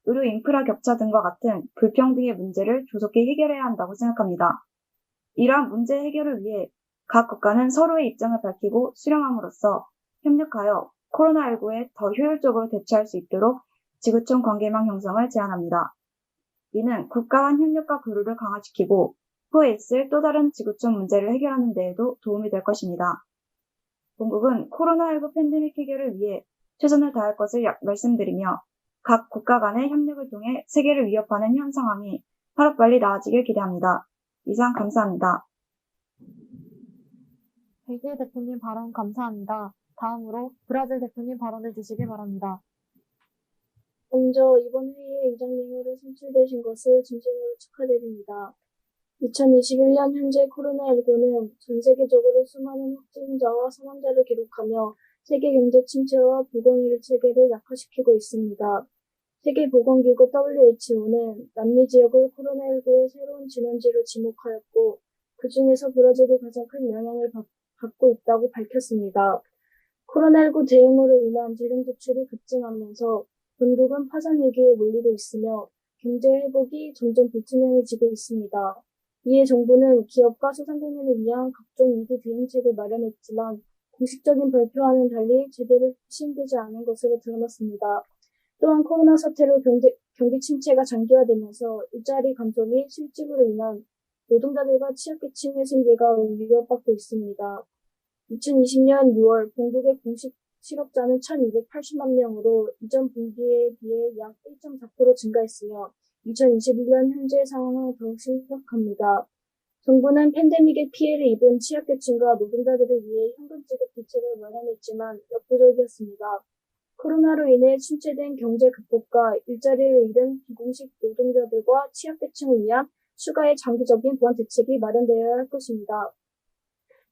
의료 인프라 격차 등과 같은 불평등의 문제를 조속히 해결해야 한다고 생각합니다. 이러한 문제 해결을 위해 각 국가는 서로의 입장을 밝히고 수렴함으로써 협력하여 코로나19에 더 효율적으로 대처할 수 있도록 지구촌 관계망 형성을 제안합니다. 이는 국가 간 협력과 교류를 강화시키고 후에 있을 또 다른 지구촌 문제를 해결하는 데에도 도움이 될 것입니다. 본국은 코로나19 팬데믹 해결을 위해 최선을 다할 것을 말씀드리며 각 국가 간의 협력을 통해 세계를 위협하는 현 상황이 하루빨리 나아지길 기대합니다. 이상 감사합니다. 벨기에 대표님 발언 감사합니다. 다음으로 브라질 대표님 발언해 주시기 바랍니다. 먼저 이번 회의에 의장님으로 선출되신 것을 진심으로 축하드립니다. 2021년 현재 코로나19는 전 세계적으로 수많은 확진자와 사망자를 기록하며 세계 경제 침체와 보건의료 체계를 약화시키고 있습니다. 세계보건기구 WHO는 남미 지역을 코로나19의 새로운 진원지로 지목하였고 그 중에서 브라질이 가장 큰 영향을 받고 있다고 밝혔습니다. 코로나19 대응으로 인한 재정 지출이 급증하면서 본국은 파산 위기에 몰리고 있으며 경제 회복이 점점 불투명해지고 있습니다. 이에 정부는 기업과 소상공인을 위한 각종 위기 대응책을 마련했지만 공식적인 발표와는 달리 제대로 시행되지 않은 것으로 드러났습니다. 또한 코로나 사태로 경기 침체가 장기화되면서 일자리 감소 및 실직으로 인한 노동자들과 취약계층의 생계가 위협받고 있습니다. 2020년 6월 본국의 공식 실업자는 1,280만 명으로 이전 분기에 비해 약 1.4% 증가했으며 2021년 현재 상황은 더욱 심각합니다. 정부는 팬데믹의 피해를 입은 취약계층과 노동자들을 위해 현금 지급 대책을 마련했지만 역부족이었습니다. 코로나로 인해 침체된 경제 극복과 일자리를 잃은 비공식 노동자들과 취약계층을 위한 추가의 장기적인 보완 대책이 마련되어야 할 것입니다.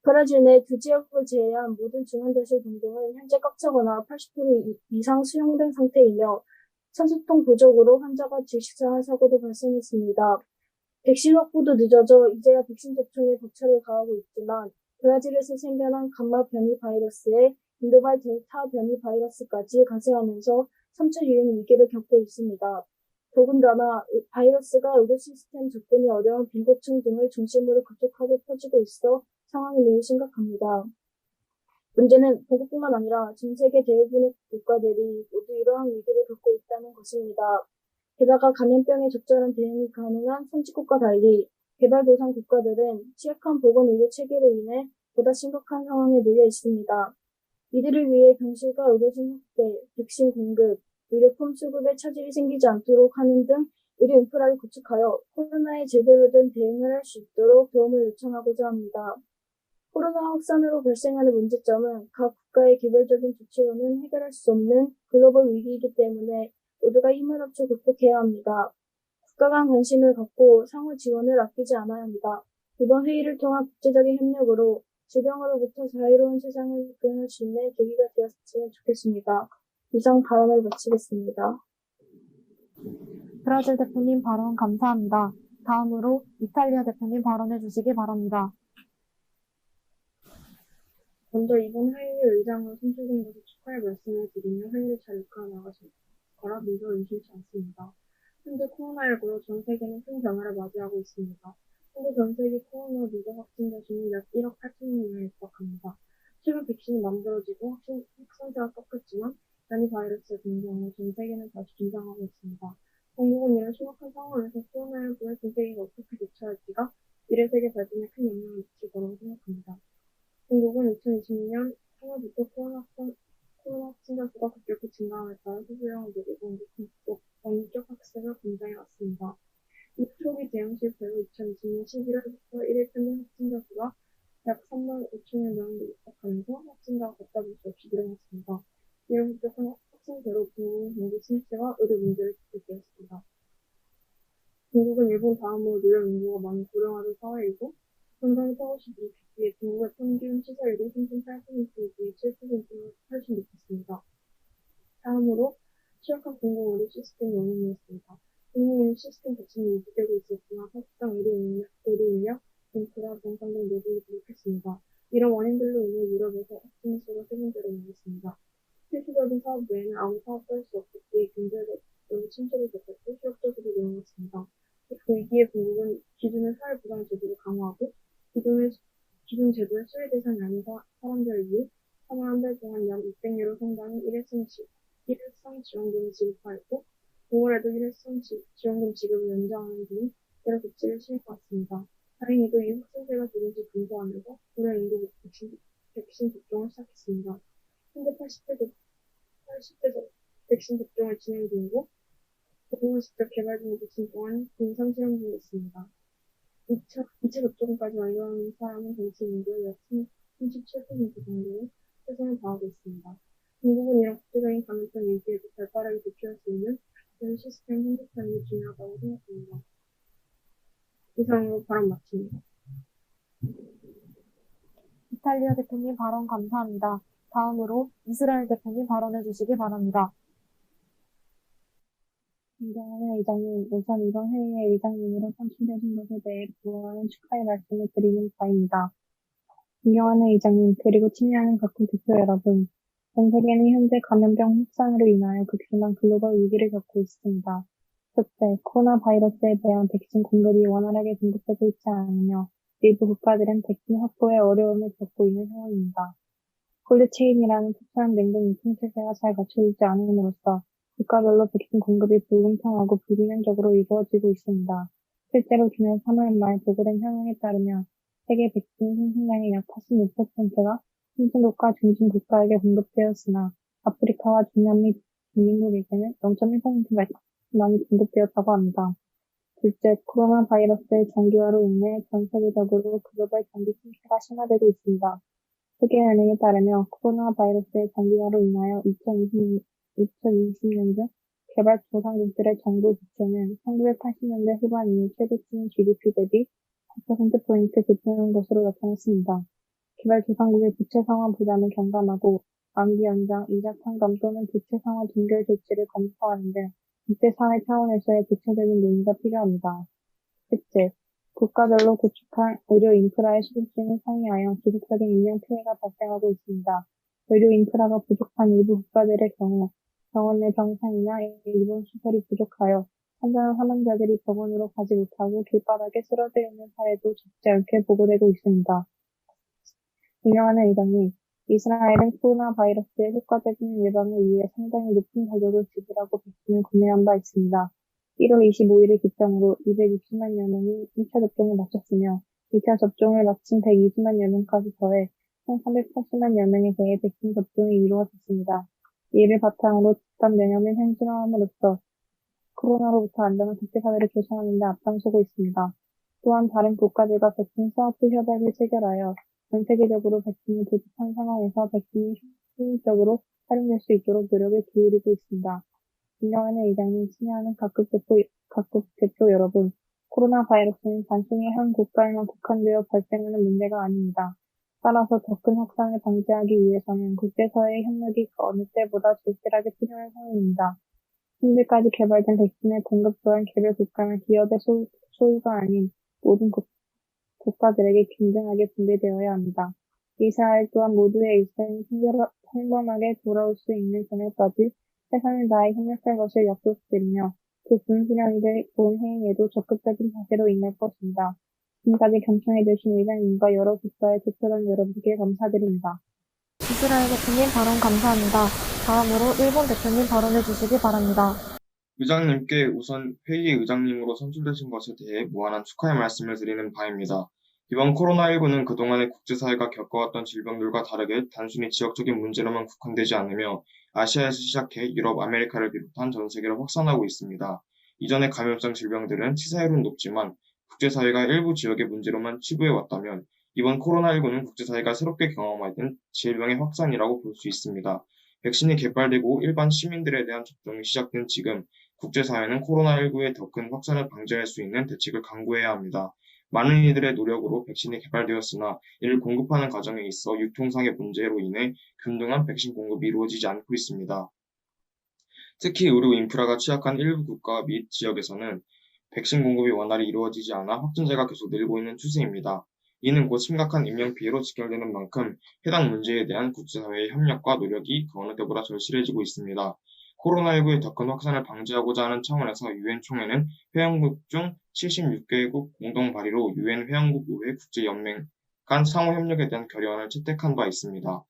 브라질 내 두 지역을 제외한 모든 중환자실 병동은 현재 꽉 차거나 80% 이상 수용된 상태이며 산소통 부족으로 환자가 질식사한 사고도 발생했습니다. 백신 확보도 늦어져 이제야 백신 접종에 벅차를 가하고 있지만 브라질에서 생겨난 감마 변이 바이러스에 인도발 델타 변이 바이러스까지 가세하면서 3차 유행 위기를 겪고 있습니다. 더군다나 바이러스가 의료 시스템 접근이 어려운 빈곤층 등을 중심으로 급속하게 퍼지고 있어 상황이 매우 심각합니다. 문제는 본국뿐만 아니라 전 세계 대부분의 국가들이 모두 이러한 위기를 겪고 있다는 것입니다. 게다가 감염병에 적절한 대응이 가능한 선진국과 달리 개발도상 국가들은 취약한 보건의료 체계로 인해 보다 심각한 상황에 놓여 있습니다. 이들을 위해 병실과 의료진 확대, 백신 공급, 의료품 수급에 차질이 생기지 않도록 하는 등 의료 인프라를 구축하여 코로나에 제대로 된 대응을 할 수 있도록 도움을 요청하고자 합니다. 코로나 확산으로 발생하는 문제점은 각 국가의 개별적인 조치로는 해결할 수 없는 글로벌 위기이기 때문에 모두가 힘을 합쳐 극복해야 합니다. 국가 간 관심을 갖고 상호 지원을 아끼지 않아야 합니다. 이번 회의를 통한 국제적인 협력으로 질병으로부터 자유로운 세상을 이끌어낼 수 있는 계기가 되었으면 좋겠습니다. 이상 발언을 마치겠습니다. 브라질 대표님 발언 감사합니다. 다음으로 이탈리아 대표님 발언해 주시기 바랍니다. 먼저 이번 회의의 의장으로 선출된 것을 축하의 말씀을 드리며 회의를 잘 이끌어 나가실 거라 믿어 의심치 않습니다. 현재 코로나19로 전 세계는 큰 변화를 맞이하고 있습니다. 현재 전 세계 코로나 누적 확진자 수는 약 1억 8천여 명에 육박합니다. 최근 백신이 만들어지고 확산세가 꺾였지만 변이 바이러스의 등장으로 전 세계는 다시 긴장하고 있습니다. 본국은 이런 심각한 상황에서 코로나19에 전 세계가 어떻게 대처할지가 미래 세계 발전에 큰 영향을 미칠 거라고 생각합니다. 본국은 2020년 3월부터 코로나 확진자 수가 급격히 증가함에 따라 수술량을 늘리고 원격 학습을 권장해 왔습니다. 이 초기 대응 실패로 2020년 11월부터 1일 평균 확진자 수가 약 3만 5천여 명으로 육박하면서 확진자가 걷다 볼 수 없이 늘어났습니다. 이런 급격한 확진세로 본국은 경기 침체와 의료 문제를 겪게 되었습니다. 본국은 일본 다음으로 노령 인구가 많이 고령화된 사회이고 전산이 서울시 비해 중국의 평균 시설률이 3.8%에 비해 7%로 훨씬 높았습니다. 다음으로 취약한 공공의료 시스템 원인이었습니다. 공공의료 시스템 자체는 유지되고 있었지만 사실상 의료인력, 인프라, 병상 등 노동이 부족했습니다. 이런 원인들로 인해 유럽에서 확진자 수가 세 번째로 늘었습니다. 필수적인 사업 외에는 아무 사업도 할 수 없었기에 경제적으로 침체를 겪었고 실업자들이 늘어났습니다. 그 위기에 본국은 기존의 사회보장제도를 강화하고 기존 제도의 수혜 대상이 아닌 사람들을 위해 3월 한 달 동안 약 600유로 상당의 일회성 지원금을 지급하였고 5월에도 일회성 지원금 지급을 연장하는 등 여러 조치를 시행해왔습니다. 다행히도 이 확산세가 조금씩 감소하면서 고령 인구 백신 접종을 시작했습니다. 현재 80대 백신 접종을 진행 중이고 본국은 직접 개발 중인 백신 또한 임상 실험 중에 있습니다. 2차 접종까지 완료한 사람은 전체 인구의 약 37% 정도로 최선을 다하고 있습니다. 중국은 이런 국제적인 감염병 위기에도 발빠르게 대처할 수 있는 이런 시스템 현대화하는 게 중요하다고 생각합니다. 이상으로 발언 마칩니다. 이탈리아 대표님 발언 감사합니다. 다음으로 이스라엘 대표님 발언해 주시기 바랍니다. 존경하는 의장님, 우선 이번 회의의 의장님으로 선출되신 것에 대해 무한한 축하의 말씀을 드리는 바입니다. 존경하는 의장님, 그리고 친애하는 각국 대표 여러분, 전 세계는 현재 감염병 확산으로 인하여 극심한 글로벌 위기를 겪고 있습니다. 첫째, 코로나 바이러스에 대한 백신 공급이 원활하게 공급되고 있지 않으며 일부 국가들은 백신 확보에 어려움을 겪고 있는 상황입니다. 콜드체인이라는 특수한 냉동 유통체제가 잘 갖춰지지 않음으로써 국가별로 백신 공급이 불공평하고 불균형적으로 이루어지고 있습니다. 실제로 지난 3월 말 보고된 현황에 따르면 세계 백신 생산량의 약 86%가 선진국과 중진국가에게 공급되었으나 아프리카와 중남미 빈민국에게는 0.1%가 많이 공급되었다고 합니다. 둘째, 코로나 바이러스의 장기화로 인해 전 세계적으로 글로벌 경기 침체가 심화되고 있습니다. 세계은행에 따르면 코로나 바이러스의 장기화로 인하여 2020년 중 개발도상국들의 정부 부채는 1980년대 후반 이후 최고치인 GDP 대비 4%포인트 급등한 것으로 나타났습니다. 개발도상국의 부채 상환 부담을 경감하고 만기 연장, 이자 탕감 또는 부채 상환 동결 조치를 검토하는 등 국제사회 차원에서의 구체적인 논의가 필요합니다. 셋째, 국가별로 구축한 의료 인프라의 수준을 상회하여 지속적인 인명 피해가 발생하고 있습니다. 의료 인프라가 부족한 일부 국가들의 경우 병원 내 병상이나 입원 시설이 부족하여 환자나 사망자들이 병원으로 가지 못하고 길바닥에 쓰러져 있는 사례도 적지 않게 보고되고 있습니다. 존경하는 의장님, 이스라엘은 코로나 바이러스의 효과적인 예방을 위해 상당히 높은 가격을 지불하고 백신을 구매한 바 있습니다. 1월 25일을 기점으로 260만여 명이 1차 접종을 마쳤으며 2차 접종을 마친 120만여 명까지 더해 총 380만여 명에 대해 백신 접종이 이루어졌습니다. 이를 바탕으로 집단 면역을 현실화함으로써 코로나로부터 안전한 국제사회를 조성하는 데 앞장서고 있습니다. 또한 다른 국가들과 백신 스와프 협약을 체결하여 전 세계적으로 백신이 부족한 상황에서 백신이 효율적으로 활용될 수 있도록 노력을 기울이고 있습니다. 존경하는 의장님, 친애하는 각국 대표 여러분, 코로나 바이러스는 단순히 한 국가에만 국한되어 발생하는 문제가 아닙니다. 따라서 더 큰 확산을 방지하기 위해서는 국제사회의 협력이 그 어느 때보다 절실하게 필요한 상황입니다. 현재까지 개발된 백신의 공급 또한 개별 국가나 기업의 소유가 아닌 모든 국가들에게 균등하게 분배되어야 합니다. 이스라엘 또한 모두의 일생이 평범하게 돌아올 수 있는 저녁까지 최선을 다해 협력할 것을 약속드리며 그 분수령이 될 본 회의에도 적극적인 자세로 임할 것입니다. 지금까지 경청해주신 의장님과 여러 국가의 대표단 여러분께 감사드립니다. 이스라엘 대표님 발언 감사합니다. 다음으로 일본 대표님 발언해 주시기 바랍니다. 의장님께 우선 회의의 의장님으로 선출되신 것에 대해 무한한 축하의 말씀을 드리는 바입니다. 이번 코로나19는 그동안의 국제사회가 겪어왔던 질병들과 다르게 단순히 지역적인 문제로만 국한되지 않으며 아시아에서 시작해 유럽, 아메리카를 비롯한 전 세계로 확산하고 있습니다. 이전의 감염성 질병들은 치사율은 높지만 국제사회가 일부 지역의 문제로만 치부해왔다면 이번 코로나19는 국제사회가 새롭게 경험하던 질병의 확산이라고 볼 수 있습니다. 백신이 개발되고 일반 시민들에 대한 접종이 시작된 지금 국제사회는 코로나19의 더 큰 확산을 방지할 수 있는 대책을 강구해야 합니다. 많은 이들의 노력으로 백신이 개발되었으나 이를 공급하는 과정에 있어 유통상의 문제로 인해 균등한 백신 공급이 이루어지지 않고 있습니다. 특히 의료 인프라가 취약한 일부 국가 및 지역에서는 백신 공급이 원활히 이루어지지 않아 확진자가 계속 늘고 있는 추세입니다. 이는 곧 심각한 인명피해로 직결되는 만큼 해당 문제에 대한 국제사회의 협력과 노력이 그 어느 때보다 절실해지고 있습니다. 코로나19의 더 큰 확산을 방지하고자 하는 차원에서 유엔 총회는 회원국 중 76개국 공동 발의로 유엔 회원국 의회 국제연맹 간 상호협력에 대한 결의안을 채택한 바 있습니다.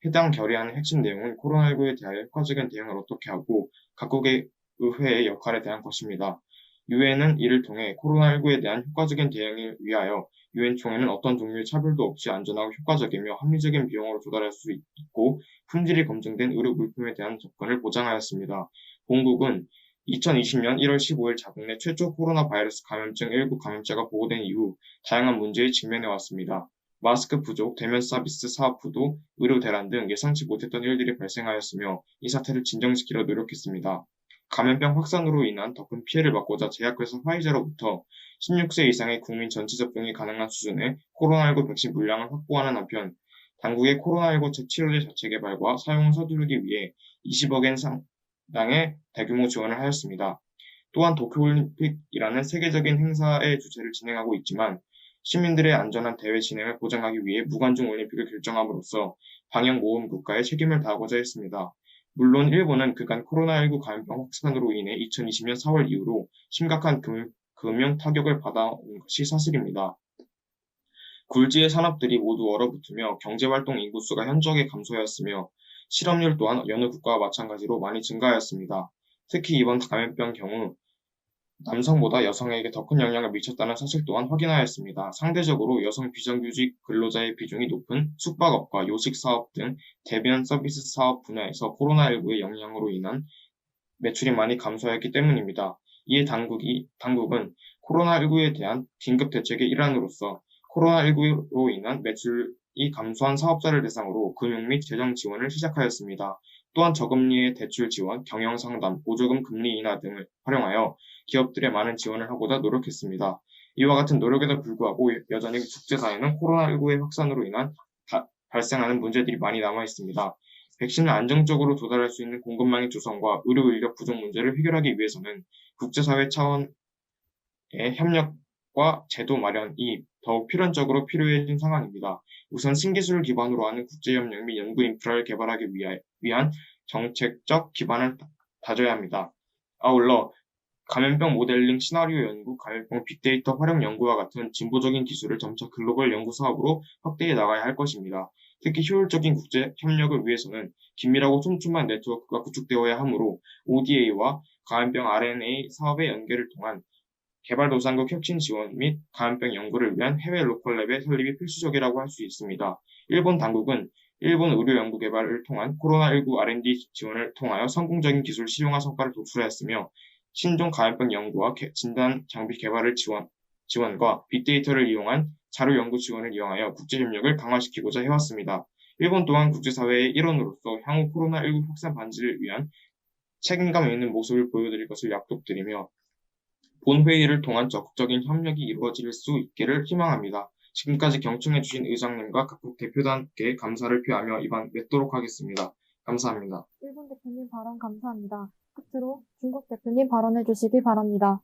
해당 결의안의 핵심 내용은 코로나19에 대하여 효과적인 대응을 어떻게 하고 각국의 의회의 역할에 대한 것입니다. 유엔은 이를 통해 코로나19에 대한 효과적인 대응을 위하여 유엔 총회는 어떤 종류의 차별도 없이 안전하고 효과적이며 합리적인 비용으로 조달할 수 있고 품질이 검증된 의료 물품에 대한 접근을 보장하였습니다. 본국은 2020년 1월 15일 자국 내 최초 코로나 바이러스 감염증 19 감염자가 보고된 이후 다양한 문제에 직면해 왔습니다. 마스크 부족, 대면 서비스 사업 부도, 의료 대란 등 예상치 못했던 일들이 발생하였으며 이 사태를 진정시키려 노력했습니다. 감염병 확산으로 인한 더 큰 피해를 막고자 제약회사 화이자로부터 16세 이상의 국민 전체 접종이 가능한 수준의 코로나19 백신 물량을 확보하는 한편 당국의 코로나19 치료제 자체 개발과 사용을 서두르기 위해 20억엔 상당의 대규모 지원을 하였습니다. 또한 도쿄올림픽이라는 세계적인 행사의 주최를 진행하고 있지만 시민들의 안전한 대회 진행을 보장하기 위해 무관중 올림픽을 결정함으로써 방역 모험 국가에 책임을 다하고자 했습니다. 물론 일본은 그간 코로나19 감염병 확산으로 인해 2020년 4월 이후로 심각한 금융 타격을 받아온 것이 사실입니다. 굴지의 산업들이 모두 얼어붙으며 경제활동 인구수가 현저하게 감소하였으며 실업률 또한 여느 국가와 마찬가지로 많이 증가하였습니다. 특히 이번 감염병 경우 남성보다 여성에게 더 큰 영향을 미쳤다는 사실 또한 확인하였습니다. 상대적으로 여성 비정규직 근로자의 비중이 높은 숙박업과 요식사업 등 대면 서비스 사업 분야에서 코로나19의 영향으로 인한 매출이 많이 감소하였기 때문입니다. 이에 당국은 코로나19에 대한 긴급 대책의 일환으로서 코로나19로 인한 매출이 감소한 사업자를 대상으로 금융 및 재정 지원을 시작하였습니다. 또한 저금리의 대출 지원, 경영상담, 보조금 금리 인하 등을 활용하여 기업들에 많은 지원을 하고자 노력했습니다. 이와 같은 노력에도 불구하고 여전히 국제사회는 코로나19의 확산으로 인한 발생하는 문제들이 많이 남아 있습니다. 백신을 안정적으로 도달할 수 있는 공급망의 조성과 의료 인력 부족 문제를 해결하기 위해서는 국제사회 차원의 협력과 제도 마련이 더욱 필연적으로 필요해진 상황입니다. 우선 신기술을 기반으로 하는 국제협력 및 연구 인프라를 개발하기 위한 정책적 기반을 다져야 합니다. 아울러 감염병 모델링 시나리오 연구, 감염병 빅데이터 활용 연구와 같은 진보적인 기술을 점차 글로벌 연구 사업으로 확대해 나가야 할 것입니다. 특히 효율적인 국제 협력을 위해서는 긴밀하고 촘촘한 네트워크가 구축되어야 하므로 ODA와 감염병 RNA 사업의 연계를 통한 개발도상국 혁신 지원 및 감염병 연구를 위한 해외 로컬랩의 설립이 필수적이라고 할 수 있습니다. 일본 당국은 일본 의료연구개발을 통한 코로나19 R&D 지원을 통하여 성공적인 기술 실용화 성과를 도출하였으며 신종 감염병 연구와 진단 장비 개발을 지원과 빅데이터를 이용한 자료 연구 지원을 이용하여 국제협력을 강화시키고자 해왔습니다. 일본 또한 국제사회의 일원으로서 향후 코로나19 확산 방지를 위한 책임감 있는 모습을 보여드릴 것을 약속드리며 본회의를 통한 적극적인 협력이 이루어질 수 있기를 희망합니다. 지금까지 경청해주신 의장님과 각국 대표단께 감사를 표하며 이만 맺도록 하겠습니다. 감사합니다. 일본 대표님 발언 감사합니다. 끝으로 중국 대표님 발언해 주시기 바랍니다.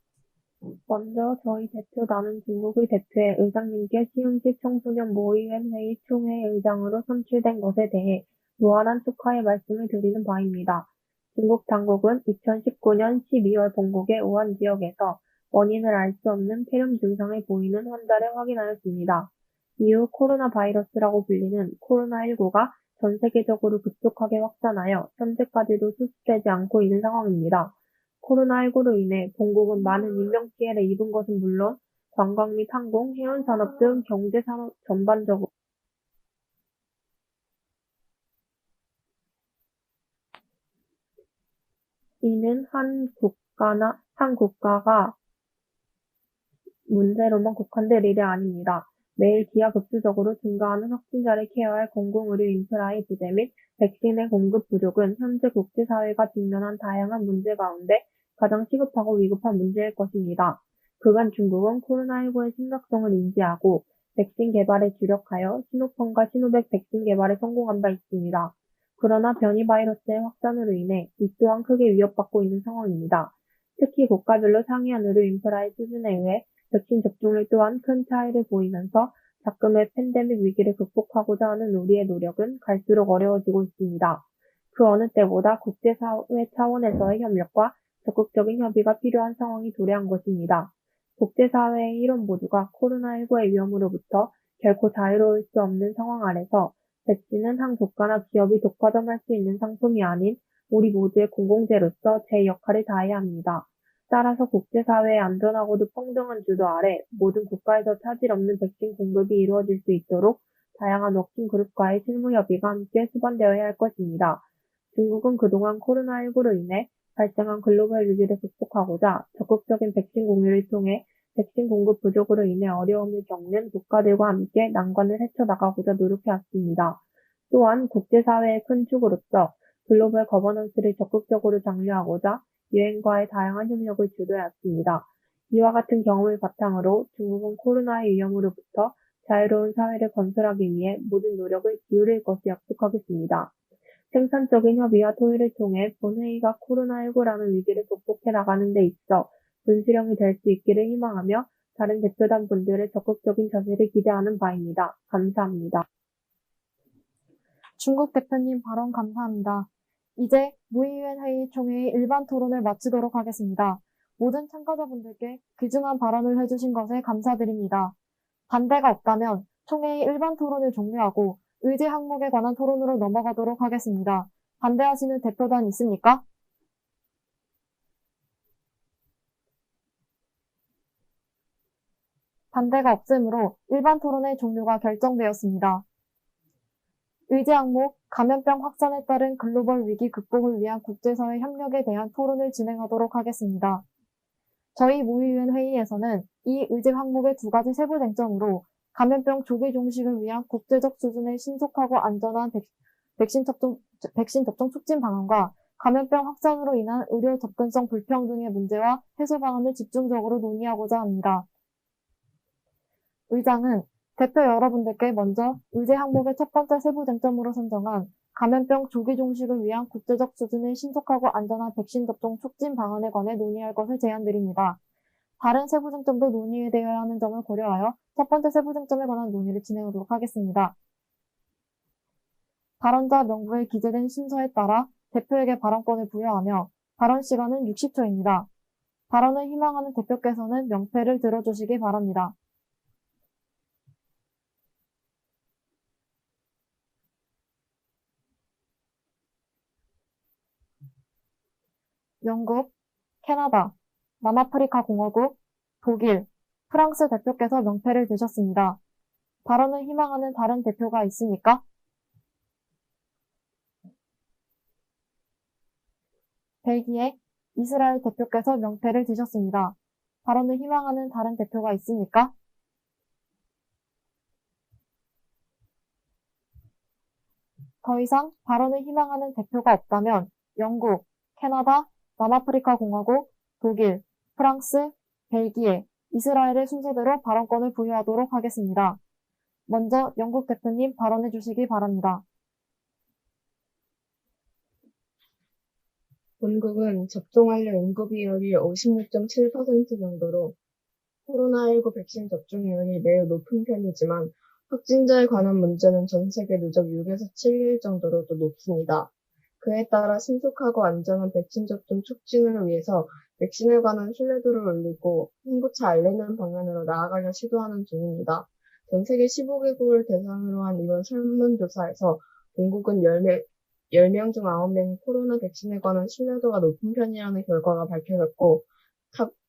먼저 저희 대표 나는 중국의 대표의 의장님께 시흥시 청소년 모의원 회의 총회 의장으로 선출된 것에 대해 무한한 축하의 말씀을 드리는 바입니다. 중국 당국은 2019년 12월 본국의 우한 지역에서 원인을 알 수 없는 폐렴 증상을 보이는 환자를 확인하였습니다. 이후 코로나 바이러스라고 불리는 코로나19가 전 세계적으로 급속하게 확산하여 현재까지도 수습되지 않고 있는 상황입니다. 코로나19로 인해 본국은 많은 인명피해를 입은 것은 물론 관광 및 항공, 해운산업 등 경제산업 전반적으로 이는 한 국가가 문제로만 국한될 일이 아닙니다. 매일 기하급수적으로 증가하는 확진자를 케어할 공공의료 인프라의 부재 및 백신의 공급 부족은 현재 국제사회가 직면한 다양한 문제 가운데 가장 시급하고 위급한 문제일 것입니다. 그간 중국은 코로나19의 심각성을 인지하고 백신 개발에 주력하여 시노폰과 시노백 백신 개발에 성공한 바 있습니다. 그러나 변이 바이러스의 확산으로 인해 이 또한 크게 위협받고 있는 상황입니다. 특히 국가별로 상이한 의료 인프라의 수준에 의해 백신 접종률 또한 큰 차이를 보이면서 작금의 팬데믹 위기를 극복하고자 하는 우리의 노력은 갈수록 어려워지고 있습니다. 그 어느 때보다 국제사회 차원에서의 협력과 적극적인 협의가 필요한 상황이 도래한 것입니다. 국제사회의 일원 모두가 코로나19의 위험으로부터 결코 자유로울 수 없는 상황 아래서 백신은 한 국가나 기업이 독과점할 수 있는 상품이 아닌 우리 모두의 공공재로서 제 역할을 다해야 합니다. 따라서 국제사회의 안전하고도 평등한 주도 아래 모든 국가에서 차질 없는 백신 공급이 이루어질 수 있도록 다양한 워킹 그룹과의 실무 협의가 함께 수반되어야 할 것입니다. 중국은 그동안 코로나19로 인해 발생한 글로벌 위기를 극복하고자 적극적인 백신 공유를 통해 백신 공급 부족으로 인해 어려움을 겪는 국가들과 함께 난관을 헤쳐나가고자 노력해왔습니다. 또한 국제사회의 큰 축으로서 글로벌 거버넌스를 적극적으로 장려하고자 유엔과의 다양한 협력을 주도해왔습니다. 이와 같은 경험을 바탕으로 중국은 코로나의 위험으로부터 자유로운 사회를 건설하기 위해 모든 노력을 기울일 것을 약속하겠습니다. 생산적인 협의와 토의를 통해 본회의가 코로나19라는 위기를 극복해 나가는 데 있어 분수령이 될 수 있기를 희망하며 다른 대표단 분들의 적극적인 자세를 기대하는 바입니다. 감사합니다. 중국 대표님 발언 감사합니다. 이제 무의원 회의 총회의 일반 토론을 마치도록 하겠습니다. 모든 참가자분들께 귀중한 발언을 해주신 것에 감사드립니다. 반대가 없다면 총회의 일반 토론을 종료하고 의제 항목에 관한 토론으로 넘어가도록 하겠습니다. 반대하시는 대표단 있습니까? 반대가 없으므로 일반 토론의 종료가 결정되었습니다. 의제 항목, 감염병 확산에 따른 글로벌 위기 극복을 위한 국제사회 협력에 대한 토론을 진행하도록 하겠습니다. 저희 모의위원 회의에서는 이 의제 항목의 두 가지 세부 쟁점으로 감염병 조기 종식을 위한 국제적 수준의 신속하고 안전한 백신 접종 촉진 방안과 감염병 확산으로 인한 의료 접근성 불평등의 문제와 해소 방안을 집중적으로 논의하고자 합니다. 의장은 대표 여러분들께 먼저 의제 항목의 첫 번째 세부 쟁점으로 선정한 감염병 조기 종식을 위한 국제적 수준의 신속하고 안전한 백신 접종 촉진 방안에 관해 논의할 것을 제안드립니다. 다른 세부 쟁점도 논의되어야 하는 점을 고려하여 첫 번째 세부 쟁점에 관한 논의를 진행하도록 하겠습니다. 발언자 명부에 기재된 순서에 따라 대표에게 발언권을 부여하며 발언 시간은 60초입니다. 발언을 희망하는 대표께서는 명패를 들어주시기 바랍니다. 영국, 캐나다, 남아프리카 공화국, 독일, 프랑스 대표께서 명패를 드셨습니다. 발언을 희망하는 다른 대표가 있습니까? 벨기에, 이스라엘 대표께서 명패를 드셨습니다. 발언을 희망하는 다른 대표가 있습니까? 더 이상 발언을 희망하는 대표가 없다면 영국, 캐나다, 남아프리카 공화국, 독일, 프랑스, 벨기에, 이스라엘의 순서대로 발언권을 부여하도록 하겠습니다. 먼저 영국 대표님 발언해 주시기 바랍니다. 본국은 접종 완료 인구 비율이 56.7% 정도로 코로나19 백신 접종률이 매우 높은 편이지만 확진자에 관한 문제는 전 세계 누적 6에서 7일 정도로도 높습니다. 그에 따라 신속하고 안전한 백신 접종 촉진을 위해서 백신에 관한 신뢰도를 올리고 홍보차 알리는 방향으로 나아가려 시도하는 중입니다. 전 세계 15개국을 대상으로 한 이번 설문조사에서 본국은 10명 중 9명이 코로나 백신에 관한 신뢰도가 높은 편이라는 결과가 밝혀졌고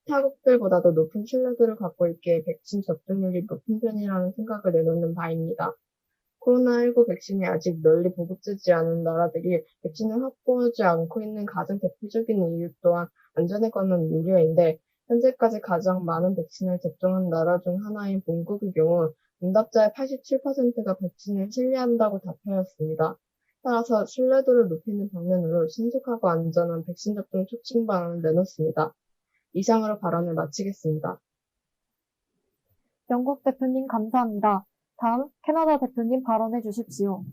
타국들보다도 높은 신뢰도를 갖고 있기에 백신 접종률이 높은 편이라는 생각을 내놓는 바입니다. 코로나19 백신이 아직 널리 보급되지 않은 나라들이 백신을 확보하지 않고 있는 가장 대표적인 이유 또한 안전에 관한 우려인데 현재까지 가장 많은 백신을 접종한 나라 중 하나인 본국의 경우 응답자의 87%가 백신을 신뢰한다고 답하였습니다. 따라서 신뢰도를 높이는 방면으로 신속하고 안전한 백신 접종 촉진 방안을 내놓습니다. 이상으로 발언을 마치겠습니다. 영국 대표님 감사합니다. 다음 캐나다 대표님 발언해 주십시오.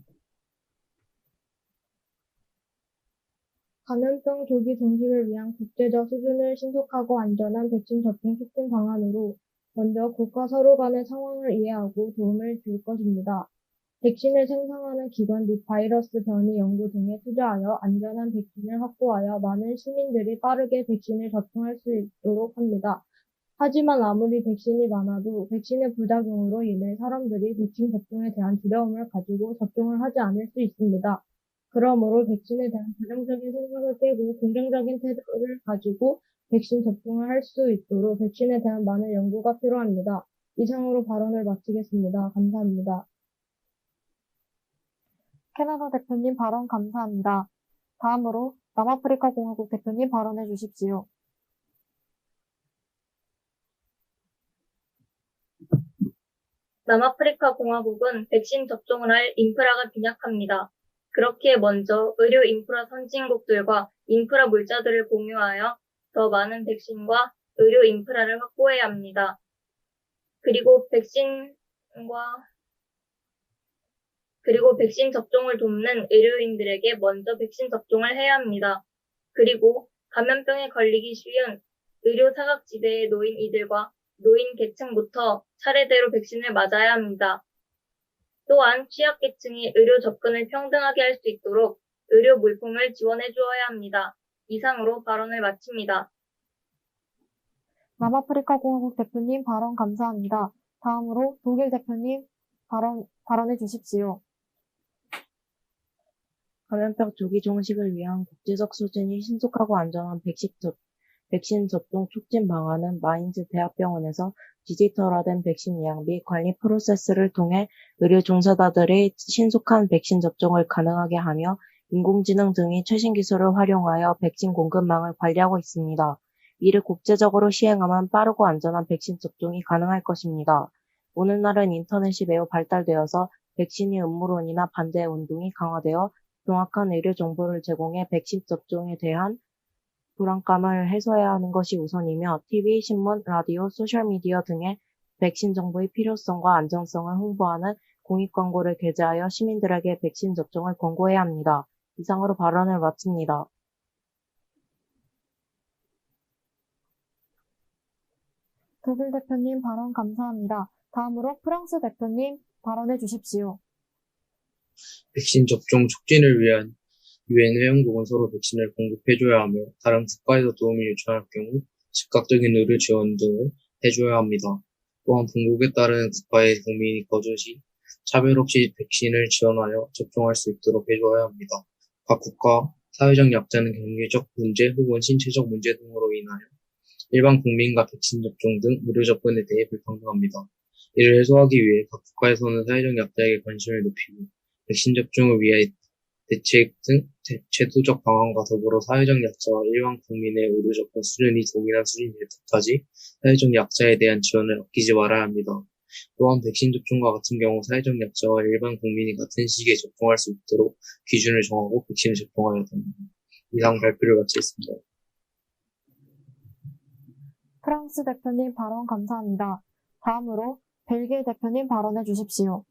감염병 조기 종식을 위한 국제적 수준을 신속하고 안전한 백신 접종 촉진 방안으로 먼저 국가 서로 간의 상황을 이해하고 도움을 줄 것입니다. 백신을 생산하는 기관 및 바이러스 변이 연구 등에 투자하여 안전한 백신을 확보하여 많은 시민들이 빠르게 백신을 접종할 수 있도록 합니다. 하지만 아무리 백신이 많아도 백신의 부작용으로 인해 사람들이 백신 접종에 대한 두려움을 가지고 접종을 하지 않을 수 있습니다. 그러므로 백신에 대한 부정적인 생각을 빼고 긍정적인 태도를 가지고 백신 접종을 할 수 있도록 백신에 대한 많은 연구가 필요합니다. 이상으로 발언을 마치겠습니다. 감사합니다. 캐나다 대표님 발언 감사합니다. 다음으로 남아프리카 공화국 대표님 발언해 주십시오. 남아프리카 공화국은 백신 접종을 할 인프라가 빈약합니다. 그렇기에 먼저 의료 인프라 선진국들과 인프라 물자들을 공유하여 더 많은 백신과 의료 인프라를 확보해야 합니다. 그리고 백신 접종을 돕는 의료인들에게 먼저 백신 접종을 해야 합니다. 그리고 감염병에 걸리기 쉬운 의료 사각지대에 놓인 이들과 노인 계층부터 차례대로 백신을 맞아야 합니다. 또한 취약계층이 의료 접근을 평등하게 할 수 있도록 의료 물품을 지원해 주어야 합니다. 이상으로 발언을 마칩니다. 남아프리카 공화국 대표님 발언 감사합니다. 다음으로 독일 대표님 발언해 주십시오. 감염병 조기 종식을 위한 국제적 수준이 신속하고 안전한 백신 접종 촉진 방안은 마인즈 대학병원에서 디지털화된 백신 예약 및 관리 프로세스를 통해 의료 종사자들의 신속한 백신 접종을 가능하게 하며 인공지능 등의 최신 기술을 활용하여 백신 공급망을 관리하고 있습니다. 이를 국제적으로 시행하면 빠르고 안전한 백신 접종이 가능할 것입니다. 오늘날은 인터넷이 매우 발달되어서 백신이 음모론이나 반대 운동이 강화되어 정확한 의료 정보를 제공해 백신 접종에 대한 불안감을 해소해야 하는 것이 우선이며 TV, 신문, 라디오, 소셜미디어 등의 백신 정보의 필요성과 안전성을 홍보하는 공익 광고를 게재하여 시민들에게 백신 접종을 권고해야 합니다. 이상으로 발언을 마칩니다. 독일 대표님 발언 감사합니다. 다음으로 프랑스 대표님 발언해 주십시오. 백신 접종 촉진을 위한 유엔 회원국은 서로 백신을 공급해줘야 하며 다른 국가에서 도움을 요청할 경우 즉각적인 의료 지원 등을 해줘야 합니다. 또한 본국에 따르는 국가의 국민이 거주 시 차별 없이 백신을 지원하여 접종할 수 있도록 해줘야 합니다. 각 국가 사회적 약자는 경제적 문제 혹은 신체적 문제 등으로 인하여 일반 국민과 백신 접종 등 의료 접근에 대해 불평등합니다. 이를 해소하기 위해 각 국가에서는 사회적 약자에게 관심을 높이고 백신 접종을 위해 대책 등 제도적 방안과 더불어 사회적 약자와 일반 국민의 의료 접근 수준이 동일한 수준이 될 때까지 사회적 약자에 대한 지원을 아끼지 말아야 합니다. 또한 백신 접종과 같은 경우 사회적 약자와 일반 국민이 같은 시기에 접종할 수 있도록 기준을 정하고 백신을 접종하여야 합니다. 이상 발표를 마치겠습니다. 프랑스 대표님 발언 감사합니다. 다음으로 벨기에 대표님 발언해 주십시오.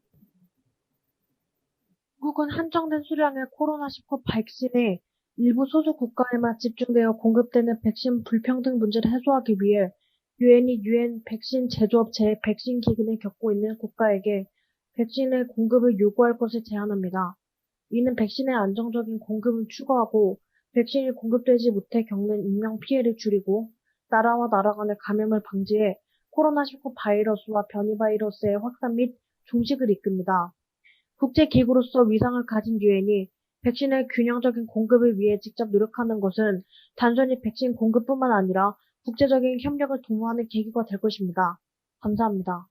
한국은 한정된 수량의 코로나19 백신이 일부 소수 국가에만 집중되어 공급되는 백신 불평등 문제를 해소하기 위해 유엔이 유엔 백신 제조업체의 백신 기근을 겪고 있는 국가에게 백신의 공급을 요구할 것을 제안합니다. 이는 백신의 안정적인 공급을 추구하고 백신이 공급되지 못해 겪는 인명피해를 줄이고 나라와 나라 간의 감염을 방지해 코로나19 바이러스와 변이 바이러스의 확산 및 종식을 이끕니다. 국제기구로서 위상을 가진 유엔이 백신의 균형적인 공급을 위해 직접 노력하는 것은 단순히 백신 공급뿐만 아니라 국제적인 협력을 도모하는 계기가 될 것입니다. 감사합니다.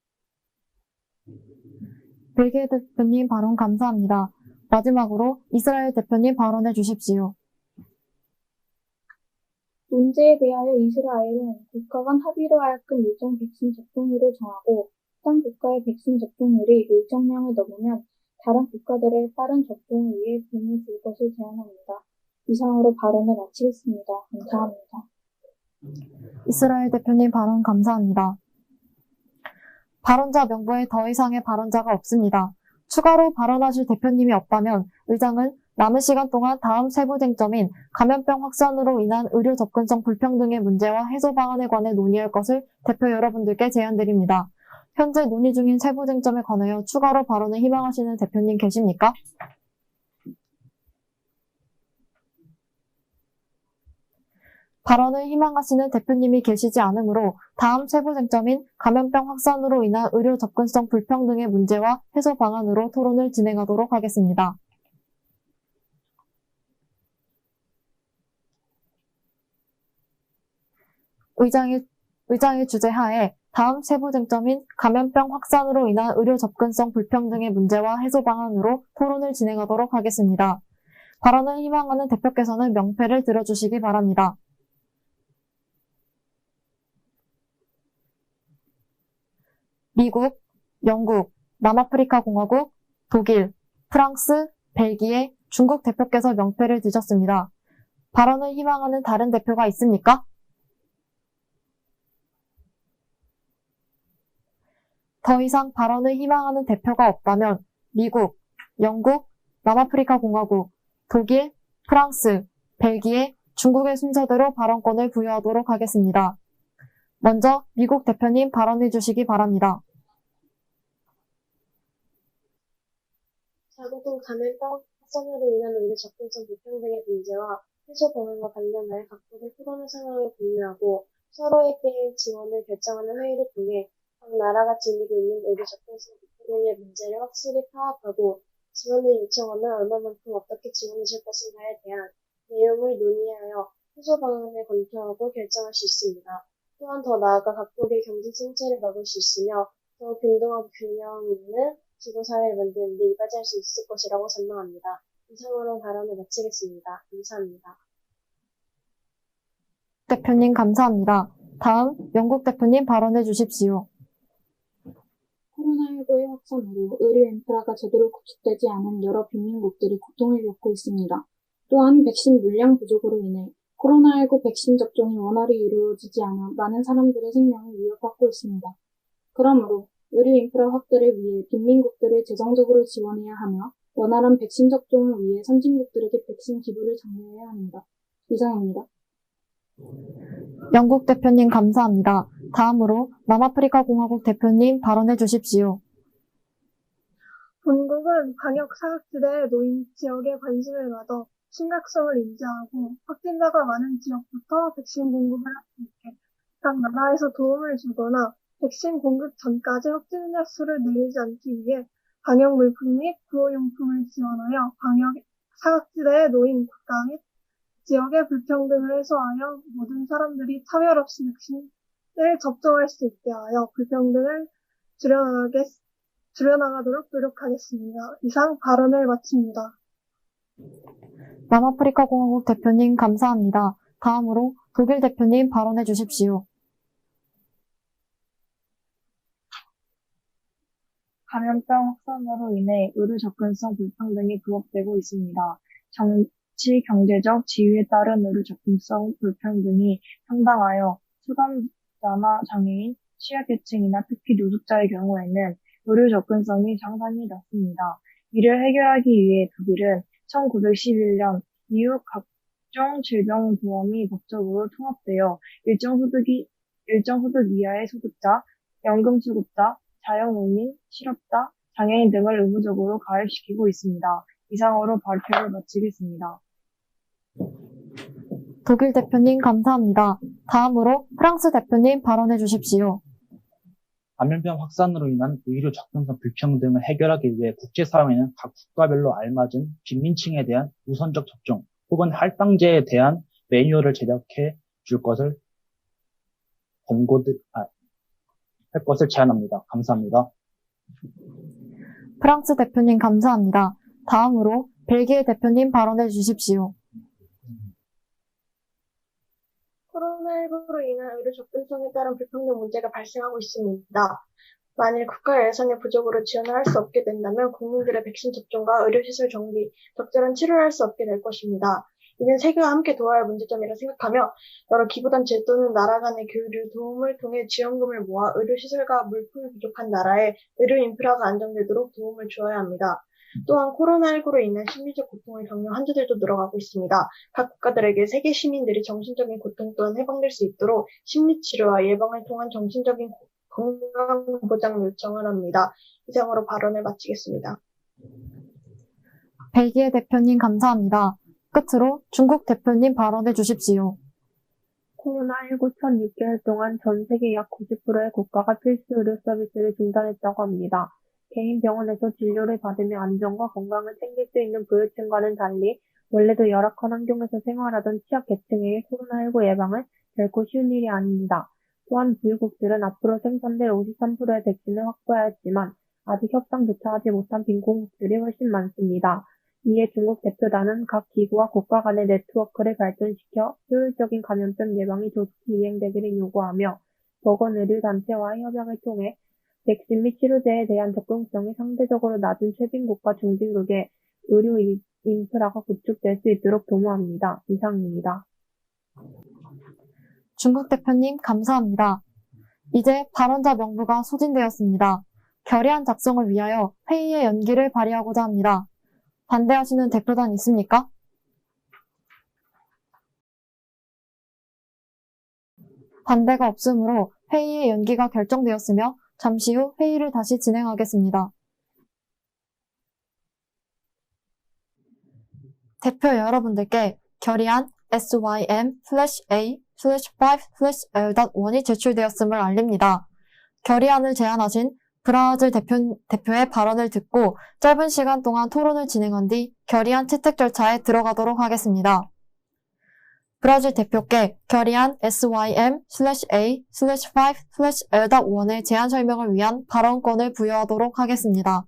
벨기에 대표님 발언 감사합니다. 마지막으로 이스라엘 대표님 발언해 주십시오. 문제에 대하여 이스라엘은 국가 간 합의로 하여금 일정 백신 접종률을 정하고 해당 국가의 백신 접종률이 일정량을 넘으면 다른 국가들의 빠른 접종을 위해 돈을 줄 것을 제안합니다. 이상으로 발언을 마치겠습니다. 감사합니다. 이스라엘 대표님 발언 감사합니다. 발언자 명부에 더 이상의 발언자가 없습니다. 추가로 발언하실 대표님이 없다면 의장은 남은 시간 동안 다음 세부 쟁점인 감염병 확산으로 인한 의료 접근성 불평등의 문제와 해소 방안에 관해 논의할 것을 대표 여러분들께 제안드립니다. 현재 논의 중인 세부 쟁점에 관하여 추가로 발언을 희망하시는 대표님 계십니까? 발언을 희망하시는 대표님이 계시지 않으므로 다음 세부 쟁점인 감염병 확산으로 인한 의료 접근성 불평등의 문제와 해소 방안으로 토론을 진행하도록 하겠습니다. 의장의 주재하에 다음 세부 쟁점인 감염병 확산으로 인한 의료 접근성 불평등의 문제와 해소 방안으로 토론을 진행하도록 하겠습니다. 발언을 희망하는 대표께서는 명패를 들어주시기 바랍니다. 미국, 영국, 남아프리카 공화국, 독일, 프랑스, 벨기에, 중국 대표께서 명패를 드셨습니다. 발언을 희망하는 다른 대표가 있습니까? 더 이상 발언을 희망하는 대표가 없다면 미국, 영국, 남아프리카 공화국, 독일, 프랑스, 벨기에, 중국의 순서대로 발언권을 부여하도록 하겠습니다. 먼저 미국 대표님 발언해 주시기 바랍니다. 자국은 감염병 확산으로 인한 의료 접근성 불평등의 문제와 해소 방안과 관련해 각국의 코로나 상황을 공유하고 서로에게 지원을 결정하는 회의를 통해 각 나라가 지니고 있는 의료 접근성 불평등의 문제를 확실히 파악하고 지원을 요청하면 얼마만큼 어떻게 지원해 줄 것인가에 대한 내용을 논의하여 해소 방안을 검토하고 결정할 수 있습니다. 또한 더 나아가 각국의 경제 침체를 막을 수 있으며 더 균등하고 균형 있는 지구사회를 만드는 데 이바지할 수 있을 것이라고 전망합니다. 이상으로 발언을 마치겠습니다. 감사합니다. 대표님 감사합니다. 다음 영국 대표님 발언해 주십시오. 코로나19의 확산으로 의료 인프라가 제대로 구축되지 않은 여러 빈민국들이 고통을 겪고 있습니다. 또한 백신 물량 부족으로 인해 코로나19 백신 접종이 원활히 이루어지지 않아 많은 사람들의 생명을 위협받고 있습니다. 그러므로 의료 인프라 확대를 위해 빈민국들을 재정적으로 지원해야 하며 원활한 백신 접종을 위해 선진국들에게 백신 기부를 장려해야 합니다. 이상입니다. 영국 대표님 감사합니다. 다음으로 남아프리카 공화국 대표님 발언해 주십시오. 본국은 방역 사각지대의 노인 지역에 관심을 가져 심각성을 인지하고 확진자가 많은 지역부터 백신 공급을 할 수 있게 각 나라에서 도움을 주거나 백신 공급 전까지 확진자 수를 늘리지 않기 위해 방역 물품 및 구호용품을 지원하여 방역 사각지대의 노인 국가 및 지역의 불평등을 해소하여 모든 사람들이 차별 없이 백신을 접종할 수 있게 하여 불평등을 줄여나가도록 노력하겠습니다. 이상 발언을 마칩니다. 남아프리카 공화국 대표님 감사합니다. 다음으로 독일 대표님 발언해 주십시오. 감염병 확산으로 인해 의료 접근성 불평등이 부각되고 있습니다. 정치, 경제적 지위에 따른 의료 접근성 불평등이 상당하여 수감자나 장애인, 취약계층이나 특히 노숙자의 경우에는 의료 접근성이 상당히 낮습니다. 이를 해결하기 위해 독일은 1911년 이후 각종 질병보험이 법적으로 통합되어 일정 소득 이하의 소득자, 연금수급자, 자영농민, 실업자, 장애인 등을 의무적으로 가입시키고 있습니다. 이상으로 발표를 마치겠습니다. 독일 대표님 감사합니다. 다음으로 프랑스 대표님 발언해 주십시오. 감염병 확산으로 인한 의료 접근성 불평등을 해결하기 위해 국제사회는 각 국가별로 알맞은 빈민층에 대한 우선적 접종 혹은 할당제에 대한 매뉴얼을 제작해 줄 것을 할 것을 제안합니다. 감사합니다. 프랑스 대표님 감사합니다. 다음으로 벨기에 대표님 발언해 주십시오. 코로나19로 인한 의료 접근성에 따른 불평등 문제가 발생하고 있습니다. 만일 국가 예산의 부족으로 지원을 할 수 없게 된다면 국민들의 백신 접종과 의료시설 정비, 적절한 치료를 할 수 없게 될 것입니다. 이는 세계가 함께 도와야 할 문제점이라 생각하며 여러 기부단체 또는 나라 간의 교류, 도움을 통해 지원금을 모아 의료시설과 물품이 부족한 나라에 의료 인프라가 안정되도록 도움을 주어야 합니다. 또한 코로나19로 인한 심리적 고통을 겪는 환자들도 늘어가고 있습니다. 각 국가들에게 세계 시민들이 정신적인 고통 또한 해방될 수 있도록 심리치료와 예방을 통한 정신적인 건강 보장 요청을 합니다. 이상으로 발언을 마치겠습니다. 벨기에 대표님 감사합니다. 끝으로 중국 대표님 발언해 주십시오. 코로나19 첫 6개월 동안 전 세계 약 90%의 국가가 필수 의료 서비스를 중단했다고 합니다. 개인 병원에서 진료를 받으며 안전과 건강을 챙길 수 있는 부유층과는 달리 원래도 열악한 환경에서 생활하던 취약계층에게 코로나19 예방은 결코 쉬운 일이 아닙니다. 또한 부유국들은 앞으로 생산될 53%의 백신을 확보해야 했지만 아직 협상조차 하지 못한 빈곤국들이 훨씬 많습니다. 이에 중국 대표단은 각 기구와 국가 간의 네트워크를 발전시켜 효율적인 감염병 예방이 조속히 이행되기를 요구하며 보건의료단체와의 협약을 통해 백신 및 치료제에 대한 접근성이 상대적으로 낮은 최빈국과 중진국의 의료 인프라가 구축될 수 있도록 도모합니다. 이상입니다. 중국 대표님 감사합니다. 이제 발언자 명부가 소진되었습니다. 결의안 작성을 위하여 회의의 연기를 발의하고자 합니다. 반대하시는 대표단 있습니까? 반대가 없으므로 회의의 연기가 결정되었으며 잠시 후 회의를 다시 진행하겠습니다. 대표 여러분들께 결의안 SYM/A/5/L.1이 제출되었음을 알립니다. 결의안을 제안하신 브라질 대표의 발언을 듣고 짧은 시간 동안 토론을 진행한 뒤 결의안 채택 절차에 들어가도록 하겠습니다. 브라질 대표께 결의안 SYM/A/5/L.1의 제안 설명을 위한 발언권을 부여하도록 하겠습니다.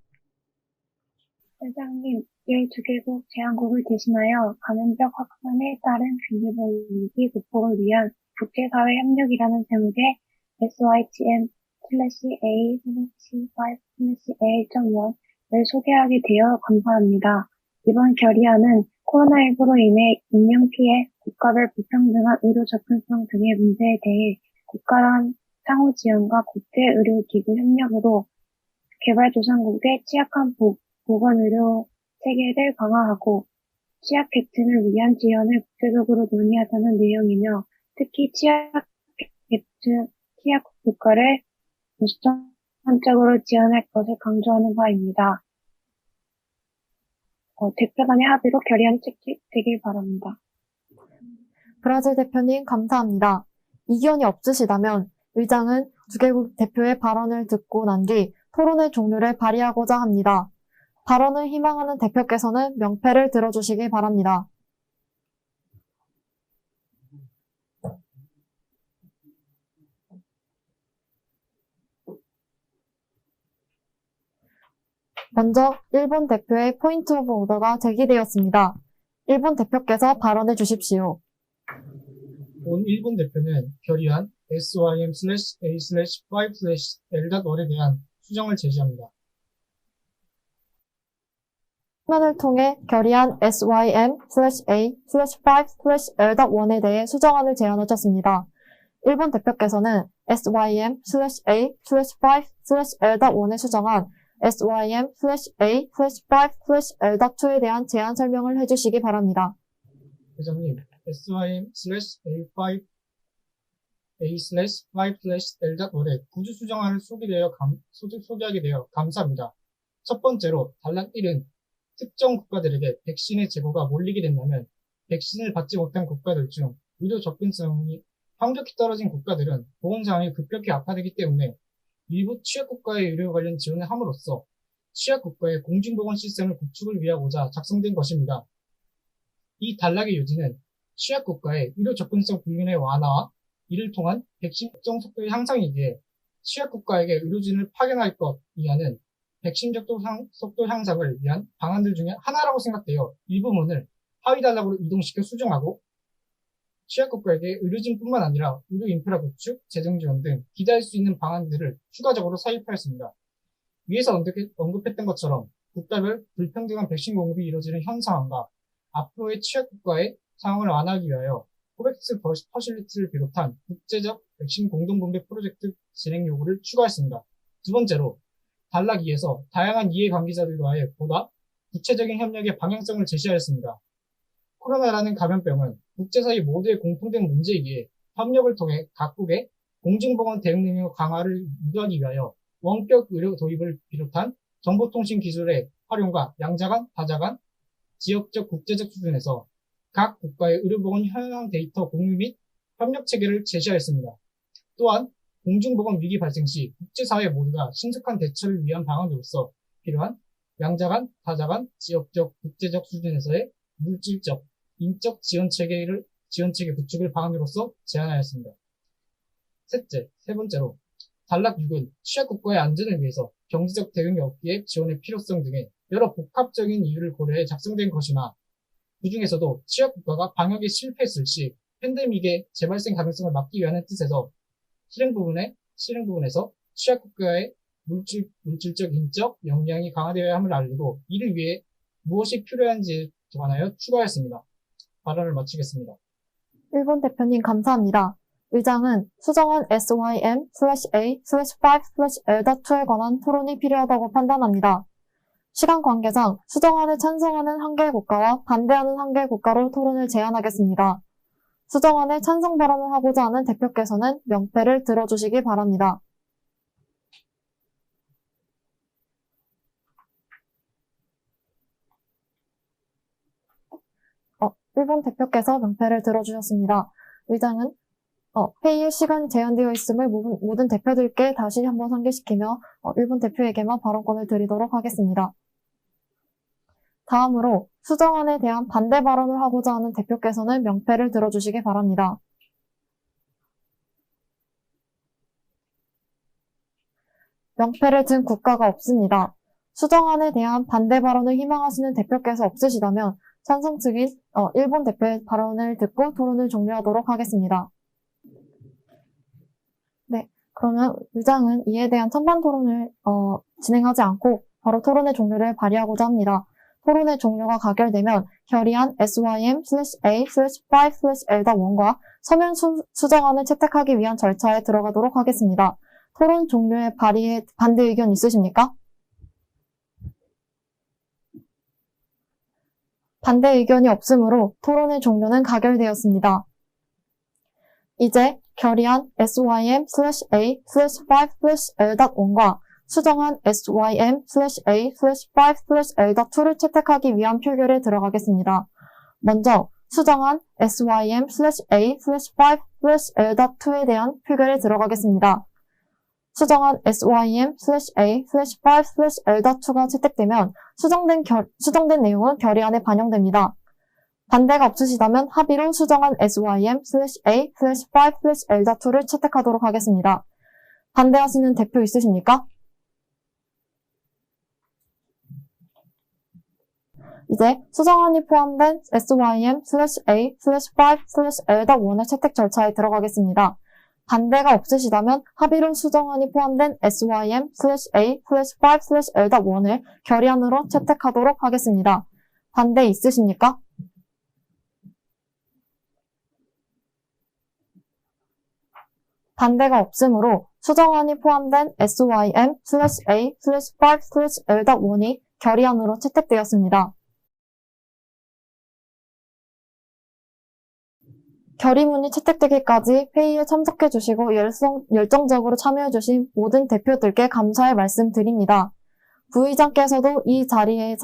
회장님, 12개국 제안국을 대신하여 감염적 확산에 따른 비대면 위기 극복을 위한 국제사회 협력이라는 제목의 SYTM/A/5/L.1을 소개하게 되어 감사합니다. 이번 결의안은 코로나19로 인해 인명피해, 국가별 불평등한 의료 접근성 등의 문제에 대해 국가 간 상호 지원과 국제의료기구 협력으로 개발도상국의 취약한 보건의료 체계를 강화하고 취약계층을 위한 지원을 국제적으로 논의하자는 내용이며 특히 취약 국가를 우선적으로 지원할 것을 강조하는 바입니다. 대표 간의 합의로 결의안이 채택되길 바랍니다. 브라질 대표님 감사합니다. 이견이 없으시다면 의장은 2개국 대표의 발언을 듣고 난 뒤 토론의 종료를 발의하고자 합니다. 발언을 희망하는 대표께서는 명패를 들어주시기 바랍니다. 먼저 일본 대표의 포인트 오브 오더가 제기되었습니다. 일본 대표께서 발언해 주십시오. 본 일본 대표는 결의안 SYM/A/5/L.1에 대한 수정을 제시합니다. 화면을 통해 결의안 SYM/A/5/L.1에 대해 수정안을 제안하셨습니다. 일본 대표께서는 SYM/A/5/L.1의 수정안 SYM/A/5/L.2에 대한 제안 설명을 해주시기 바랍니다. 회장님, SYM/A/5/L.1의 구조 수정안을 소개하게 되어 감사합니다. 첫 번째로 단락 1은 특정 국가들에게 백신의 재고가 몰리게 된다면 백신을 받지 못한 국가들 중 의료 접근성이 현격히 떨어진 국가들은 보건 상황이 급격히 악화되기 때문에 일부 취약국가의 의료 관련 지원을 함으로써 취약국가의 공중보건 시스템을 구축을 위하고자 작성된 것입니다. 이 단락의 요지는 취약국가의 의료 접근성 불균의 완화와 이를 통한 백신 접종 속도의 향상이기에 취약국가에게 의료진을 파견할 것 이하는 백신 접종 속도 향상을 위한 방안들 중에 하나라고 생각되어 이 부분을 하위 단락으로 이동시켜 수정하고 취약국가에게 의료진뿐만 아니라 의료 인프라 구축, 재정 지원 등 기대할 수 있는 방안들을 추가적으로 삽입하였습니다. 위에서 언급했던 것처럼 국가별 불평등한 백신 공급이 이루어지는 현 상황과 앞으로의 취약국가의 상황을 완화하기 위하여 코백스 퍼실리티를 비롯한 국제적 백신 공동분배 프로젝트 진행 요구를 추가했습니다. 두 번째로 단락 2에서 다양한 이해관계자들과 의 보다 구체적인 협력의 방향성을 제시하였습니다. 코로나라는 감염병은 국제사회 모두의 공통된 문제이기에 협력을 통해 각국의 공중보건 대응 능력 강화를 유도하기 위하여 원격 의료 도입을 비롯한 정보통신 기술의 활용과 양자 간, 다자 간, 지역적, 국제적 수준에서 각 국가의 의료보건 현황 데이터 공유 및 협력 체계를 제시하였습니다. 또한 공중보건 위기 발생 시 국제사회 모두가 신속한 대처를 위한 방안으로서 필요한 양자 간, 다자 간, 지역적, 국제적 수준에서의 물질적, 인적 지원체계 구축을 방안으로서 제안하였습니다. 세 번째로 단락 6은 취약국가의 안전을 위해서 경제적 대응이 없기에 지원의 필요성 등의 여러 복합적인 이유를 고려해 작성된 것이나 그 중에서도 취약국가가 방역에 실패했을 시 팬데믹의 재발생 가능성을 막기 위한 뜻에서 실행 부분에서 취약국가의 물질적, 인적 역량이 강화되어야 함을 알리고 이를 위해 무엇이 필요한지에 관하여 추가하였습니다. 발언을 마치겠습니다. 일본 대표님 감사합니다. 의장은 수정안 SYM/A/5/L.2에 관한 토론이 필요하다고 판단합니다. 시간 관계상 수정안을 찬성하는 한 개 국가와 반대하는 한 개 국가로 토론을 제안하겠습니다. 수정안에 찬성 발언을 하고자 하는 대표께서는 명패를 들어주시기 바랍니다. 1번 대표께서 명패를 들어주셨습니다. 의장은 회의의 시간이 제한되어 있음을 모든 대표들께 다시 한번 상기시키며 1번 대표에게만 발언권을 드리도록 하겠습니다. 다음으로 수정안에 대한 반대 발언을 하고자 하는 대표께서는 명패를 들어주시기 바랍니다. 명패를 든 국가가 없습니다. 수정안에 대한 반대 발언을 희망하시는 대표께서 없으시다면 찬성 측인 1번 대표의 발언을 듣고 토론을 종료하도록 하겠습니다. 네, 그러면 의장은 이에 대한 찬반 토론을 진행하지 않고 바로 토론의 종료를 발의하고자 합니다. 토론의 종료가 가결되면 결의안 SYM/A/5/L.1과 서면 수정안을 채택하기 위한 절차에 들어가도록 하겠습니다. 토론 종료에 발의에 반대 의견 있으십니까? 반대 의견이 없으므로 토론의 종료는 가결되었습니다. 이제 결의안 SYM/A/5/L.1과 수정안 SYM/A/5/L.2를 채택하기 위한 표결에 들어가겠습니다. 먼저 수정안 SYM/A/5/L.2에 대한 표결에 들어가겠습니다. 수정안 SYM/A/5/L.2가 채택되면 수정된 내용은 결의안에 반영됩니다. 반대가 없으시다면 합의로 수정안 SYM/A/5/L.2를 채택하도록 하겠습니다. 반대하시는 대표 있으십니까? 이제 수정안이 포함된 SYM/A/5/L.1의 채택 절차에 들어가겠습니다. 반대가 없으시다면 합의로 수정안이 포함된 SYM/A/5/L.1을 결의안으로 채택하도록 하겠습니다. 반대 있으십니까? 반대가 없으므로 수정안이 포함된 SYM/A/5/L.1이 결의안으로 채택되었습니다. 결의문이 채택되기까지 회의에 참석해주시고 열정적으로 참여해주신 모든 대표들께 감사의 말씀드립니다. 부의장께서도 이 자리에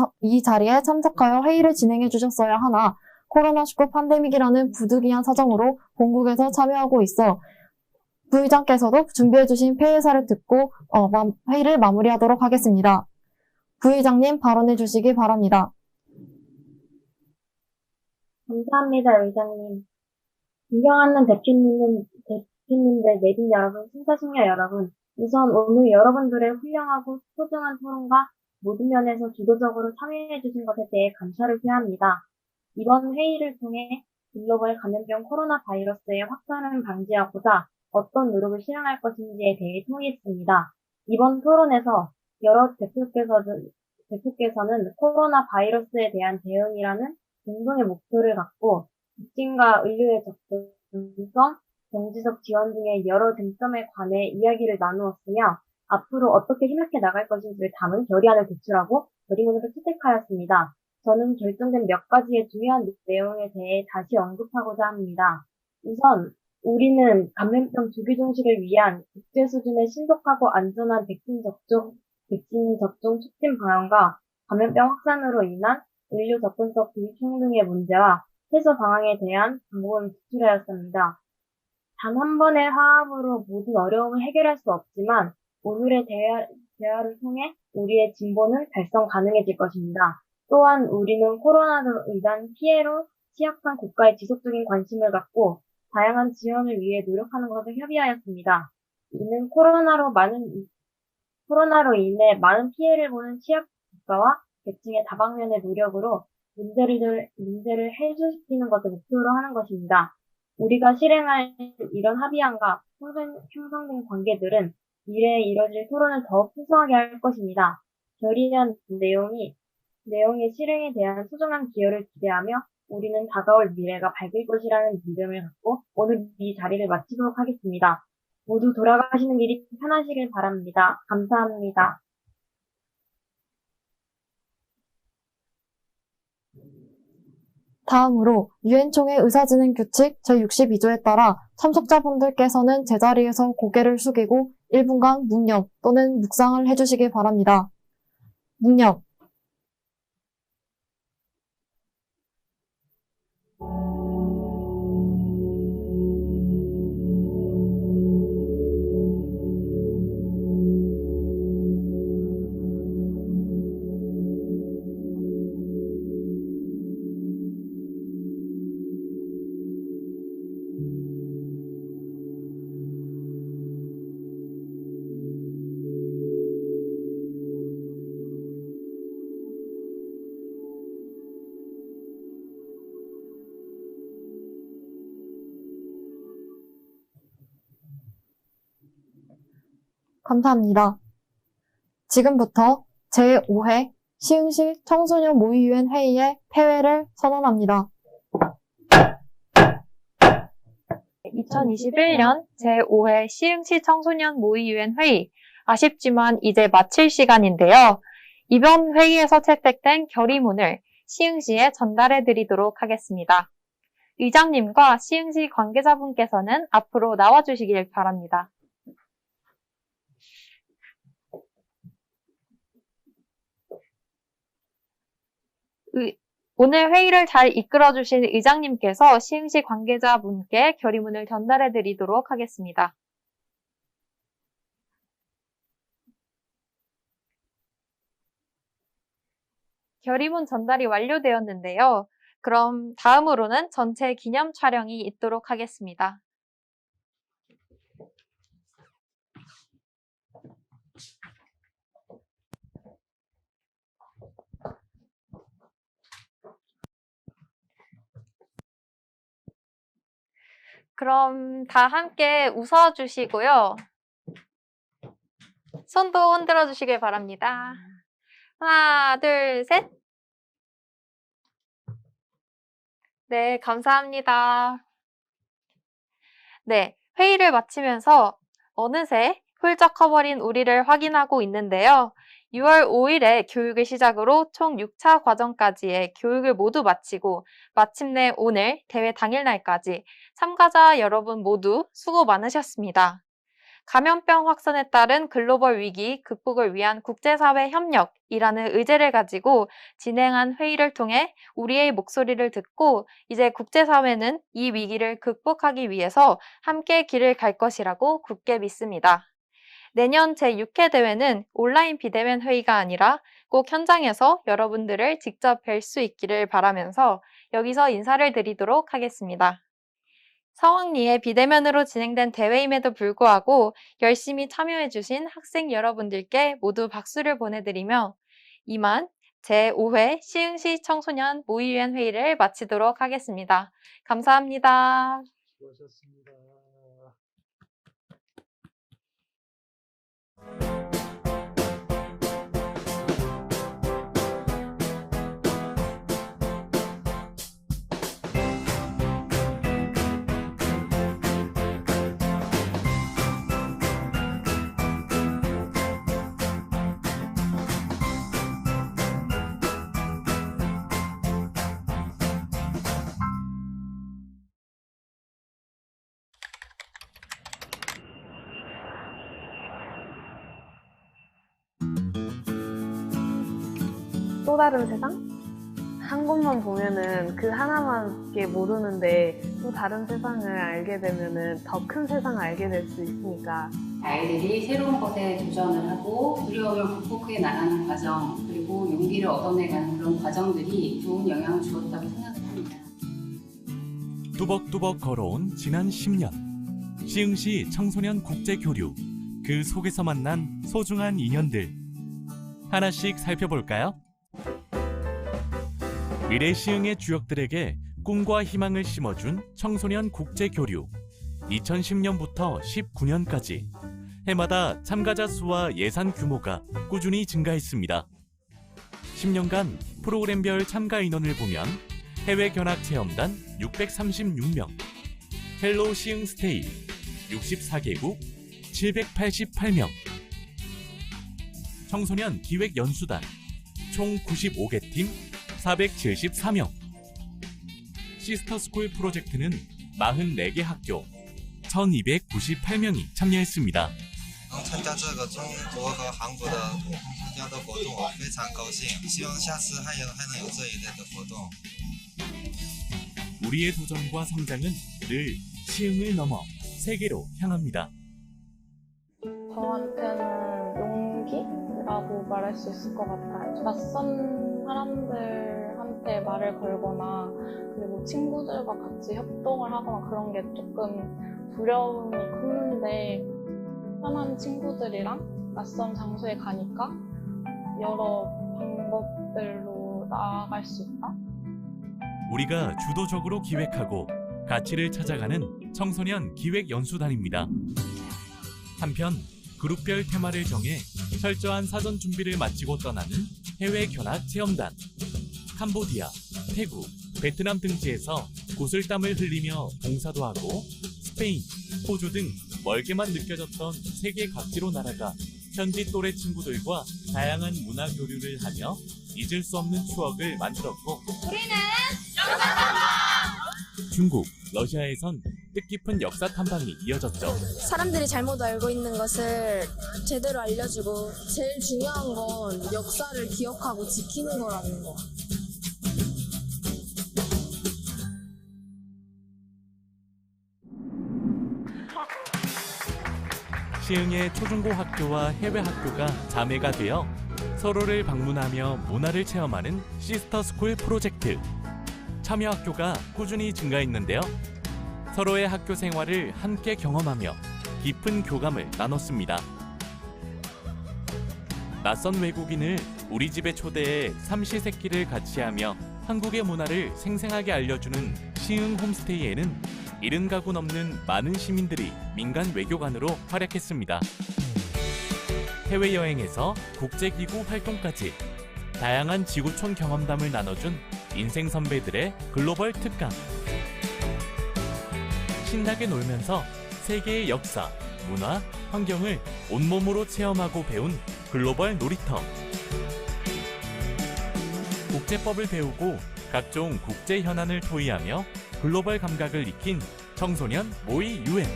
참석하여 회의를 진행해주셨어야 하나 코로나19 팬데믹이라는 부득이한 사정으로 본국에서 참여하고 있어 부의장께서도 준비해주신 폐회사를 듣고 회의를 마무리하도록 하겠습니다. 부의장님 발언해주시기 바랍니다. 감사합니다, 의장님. 존경하는 대표님들, 내빈 여러분, 심사숙녀 여러분, 우선 오늘 여러분들의 훌륭하고 소중한 토론과 모든 면에서 주도적으로 참여해주신 것에 대해 감사를 표합니다. 이번 회의를 통해 글로벌 감염병 코로나 바이러스의 확산을 방지하고자 어떤 노력을 실행할 것인지에 대해 통의했습니다. 이번 토론에서 여러 대표께서는 코로나 바이러스에 대한 대응이라는 공동의 목표를 갖고 백신과 의료의 접근성, 경제적 지원 등의 여러 쟁점에 관해 이야기를 나누었으며 앞으로 어떻게 힘있게 나갈 것인지를 담은 결의안을 제출하고 결의문을 채택하였습니다. 저는 결정된 몇 가지의 중요한 내용에 대해 다시 언급하고자 합니다. 우선 우리는 감염병 주기 종식을 위한 국제 수준의 신속하고 안전한 백신 접종 촉진 방안과 감염병 확산으로 인한 의료 접근성 불평 등의 문제와 해소 방안에 대한 방법을 제출하였습니다. 단 한 번의 화합으로 모든 어려움을 해결할 수 없지만 오늘의 대화를 통해 우리의 진보는 달성 가능해질 것입니다. 또한 우리는 코로나로 인한 피해로 취약한 국가에 지속적인 관심을 갖고 다양한 지원을 위해 노력하는 것을 협의하였습니다. 이는 코로나로 인해 많은 피해를 보는 취약 국가와 계층의 다방면의 노력으로 문제를 해소시키는 것을 목표로 하는 것입니다. 우리가 실행할 이런 합의안과 형성된 관계들은 미래에 이뤄질 토론을 더욱 풍성하게 할 것입니다. 결의안 내용의 실행에 대한 소중한 기여를 기대하며 우리는 다가올 미래가 밝을 것이라는 믿음을 갖고 오늘 이 자리를 마치도록 하겠습니다. 모두 돌아가시는 길이 편하시길 바랍니다. 감사합니다. 다음으로 유엔총회 의사진행 규칙 제62조에 따라 참석자분들께서는 제자리에서 고개를 숙이고 1분간 묵념 또는 묵상을 해주시기 바랍니다. 묵념. 감사합니다. 지금부터 제5회 시흥시 청소년 모의유엔 회의의 폐회를 선언합니다. 2021년 제5회 시흥시 청소년 모의유엔 회의, 아쉽지만 이제 마칠 시간인데요. 이번 회의에서 채택된 결의문을 시흥시에 전달해 드리도록 하겠습니다. 의장님과 시흥시 관계자분께서는 앞으로 나와주시길 바랍니다. 오늘 회의를 잘 이끌어주신 의장님께서 시흥시 관계자분께 결의문을 전달해 드리도록 하겠습니다. 결의문 전달이 완료되었는데요. 그럼 다음으로는 전체 기념 촬영이 있도록 하겠습니다. 그럼 다 함께 웃어주시고요. 손도 흔들어 주시길 바랍니다. 하나, 둘, 셋. 네, 감사합니다. 네, 회의를 마치면서 어느새 훌쩍 커버린 우리를 확인하고 있는데요. 6월 5일에 교육을 시작으로 총 6차 과정까지의 교육을 모두 마치고 마침내 오늘 대회 당일날까지 참가자 여러분 모두 수고 많으셨습니다. 감염병 확산에 따른 글로벌 위기 극복을 위한 국제사회 협력이라는 의제를 가지고 진행한 회의를 통해 우리의 목소리를 듣고 이제 국제사회는 이 위기를 극복하기 위해서 함께 길을 갈 것이라고 굳게 믿습니다. 내년 제6회 대회는 온라인 비대면 회의가 아니라 꼭 현장에서 여러분들을 직접 뵐 수 있기를 바라면서 여기서 인사를 드리도록 하겠습니다. 성황리에 비대면으로 진행된 대회임에도 불구하고 열심히 참여해주신 학생 여러분들께 모두 박수를 보내드리며 이만 제5회 시흥시 청소년 모의유엔 회의를 마치도록 하겠습니다. 감사합니다. 수고하셨습니다. 또 다른 세상? 한 곳만 보면은 그 하나밖에 모르는데 또 다른 세상을 알게 되면은 더 큰 세상을 알게 될 수 있으니까 아이들이 새로운 것에 도전을 하고 두려움을 극복해 나가는 과정 그리고 용기를 얻어내가는 그런 과정들이 좋은 영향을 주었다고 생각합니다. 뚜벅뚜벅 걸어온 지난 10년 시흥시 청소년 국제교류 그 속에서 만난 소중한 인연들 하나씩 살펴볼까요? 미래 시흥의 주역들에게 꿈과 희망을 심어준 청소년 국제교류 2010년부터 19년까지 해마다 참가자 수와 예산 규모가 꾸준히 증가했습니다. 10년간 프로그램별 참가 인원을 보면 해외 견학 체험단 636명, 헬로우 시흥 스테이 64개국 788명, 청소년 기획 연수단 총 95개 팀 474명, 시스터스쿨 프로젝트는 44개 학교 1298명이 참여했습니다. 能参加这个中国和韩国的家的活动，我非常高兴。希望下次还能有这一类的活动。 우리의 도전과 성장은 늘 시흥을 넘어 세계로 향합니다. 저한테는 용기라고 말할 수 있을 것 같아요. 낯선 사람들한테 말을 걸거나 그리고 친구들과 같이 협동을 하거나 그런 게 조금 두려움이 컸는데 편한 친구들이랑 낯선 장소에 가니까 여러 방법들로 나아갈 수 있다? 우리가 주도적으로 기획하고 가치를 찾아가는 청소년 기획연수단입니다. 한편 그룹별 테마를 정해 철저한 사전 준비를 마치고 떠나는 해외 견학 체험단. 캄보디아, 태국, 베트남 등지에서 구슬땀을 흘리며 봉사도 하고 스페인, 호주 등 멀게만 느껴졌던 세계 각지로 날아가 현지 또래 친구들과 다양한 문화 교류를 하며 잊을 수 없는 추억을 만들었고 우리는 중국, 러시아에선 뜻깊은 역사 탐방이 이어졌죠. 사람들이 잘못 알고 있는 것을 제대로 알려주고 제일 중요한 건 역사를 기억하고 지키는 거라는 거. 시흥의 초중고 학교와 해외 학교가 자매가 되어 서로를 방문하며 문화를 체험하는 시스터스쿨 프로젝트. 참여 학교가 꾸준히 증가했는데요. 서로의 학교 생활을 함께 경험하며 깊은 교감을 나눴습니다. 낯선 외국인을 우리 집에 초대해 삼시세끼를 같이 하며 한국의 문화를 생생하게 알려주는 시흥 홈스테이에는 70가구 넘는 많은 시민들이 민간 외교관으로 활약했습니다. 해외여행에서 국제기구 활동까지 다양한 지구촌 경험담을 나눠준 인생 선배들의 글로벌 특강. 신나게 놀면서 세계의 역사, 문화, 환경을 온몸으로 체험하고 배운 글로벌 놀이터. 국제법을 배우고 각종 국제 현안을 토의하며 글로벌 감각을 익힌 청소년 모의 유엔.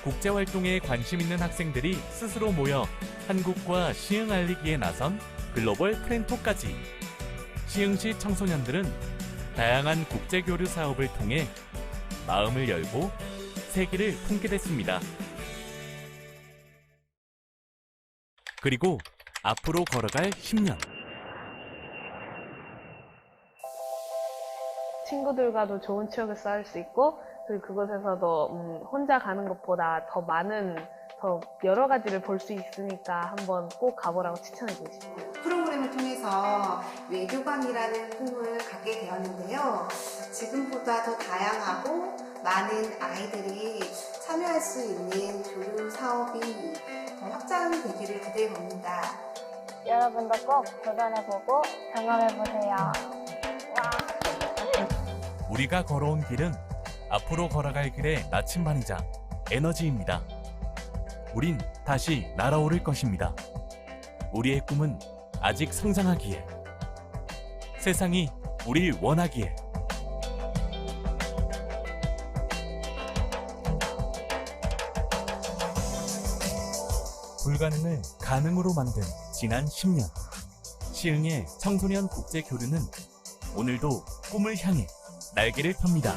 국제활동에 관심 있는 학생들이 스스로 모여 한국과 시흥 알리기에 나선 글로벌 프렌토까지. 시흥시 청소년들은 다양한 국제교류 사업을 통해 마음을 열고 세기를 품게 됐습니다. 그리고 앞으로 걸어갈 10년. 친구들과도 좋은 추억을 쌓을 수 있고 그리고 그곳에서도 혼자 가는 것보다 더 많은 더 여러 가지를 볼 수 있으니까 한번 꼭 가보라고 추천해주고 싶어요. 프로그램을 통해서 외교관이라는 꿈을 갖게 되었는데요. 지금보다 더 다양하고 많은 아이들이 참여할 수 있는 교류 사업이 더 확장되기를 기대해 봅니다. 여러분도 꼭 도전해보고 경험해보세요. 우리가 걸어온 길은 앞으로 걸어갈 길의 나침반이자 에너지입니다. 우린 다시 날아오를 것입니다. 우리의 꿈은 아직 성장하기에, 세상이 우릴 원하기에. 불가능을 가능으로 만든 지난 10년. 시흥의 청소년 국제 교류는 오늘도 꿈을 향해 날개를 펴니다.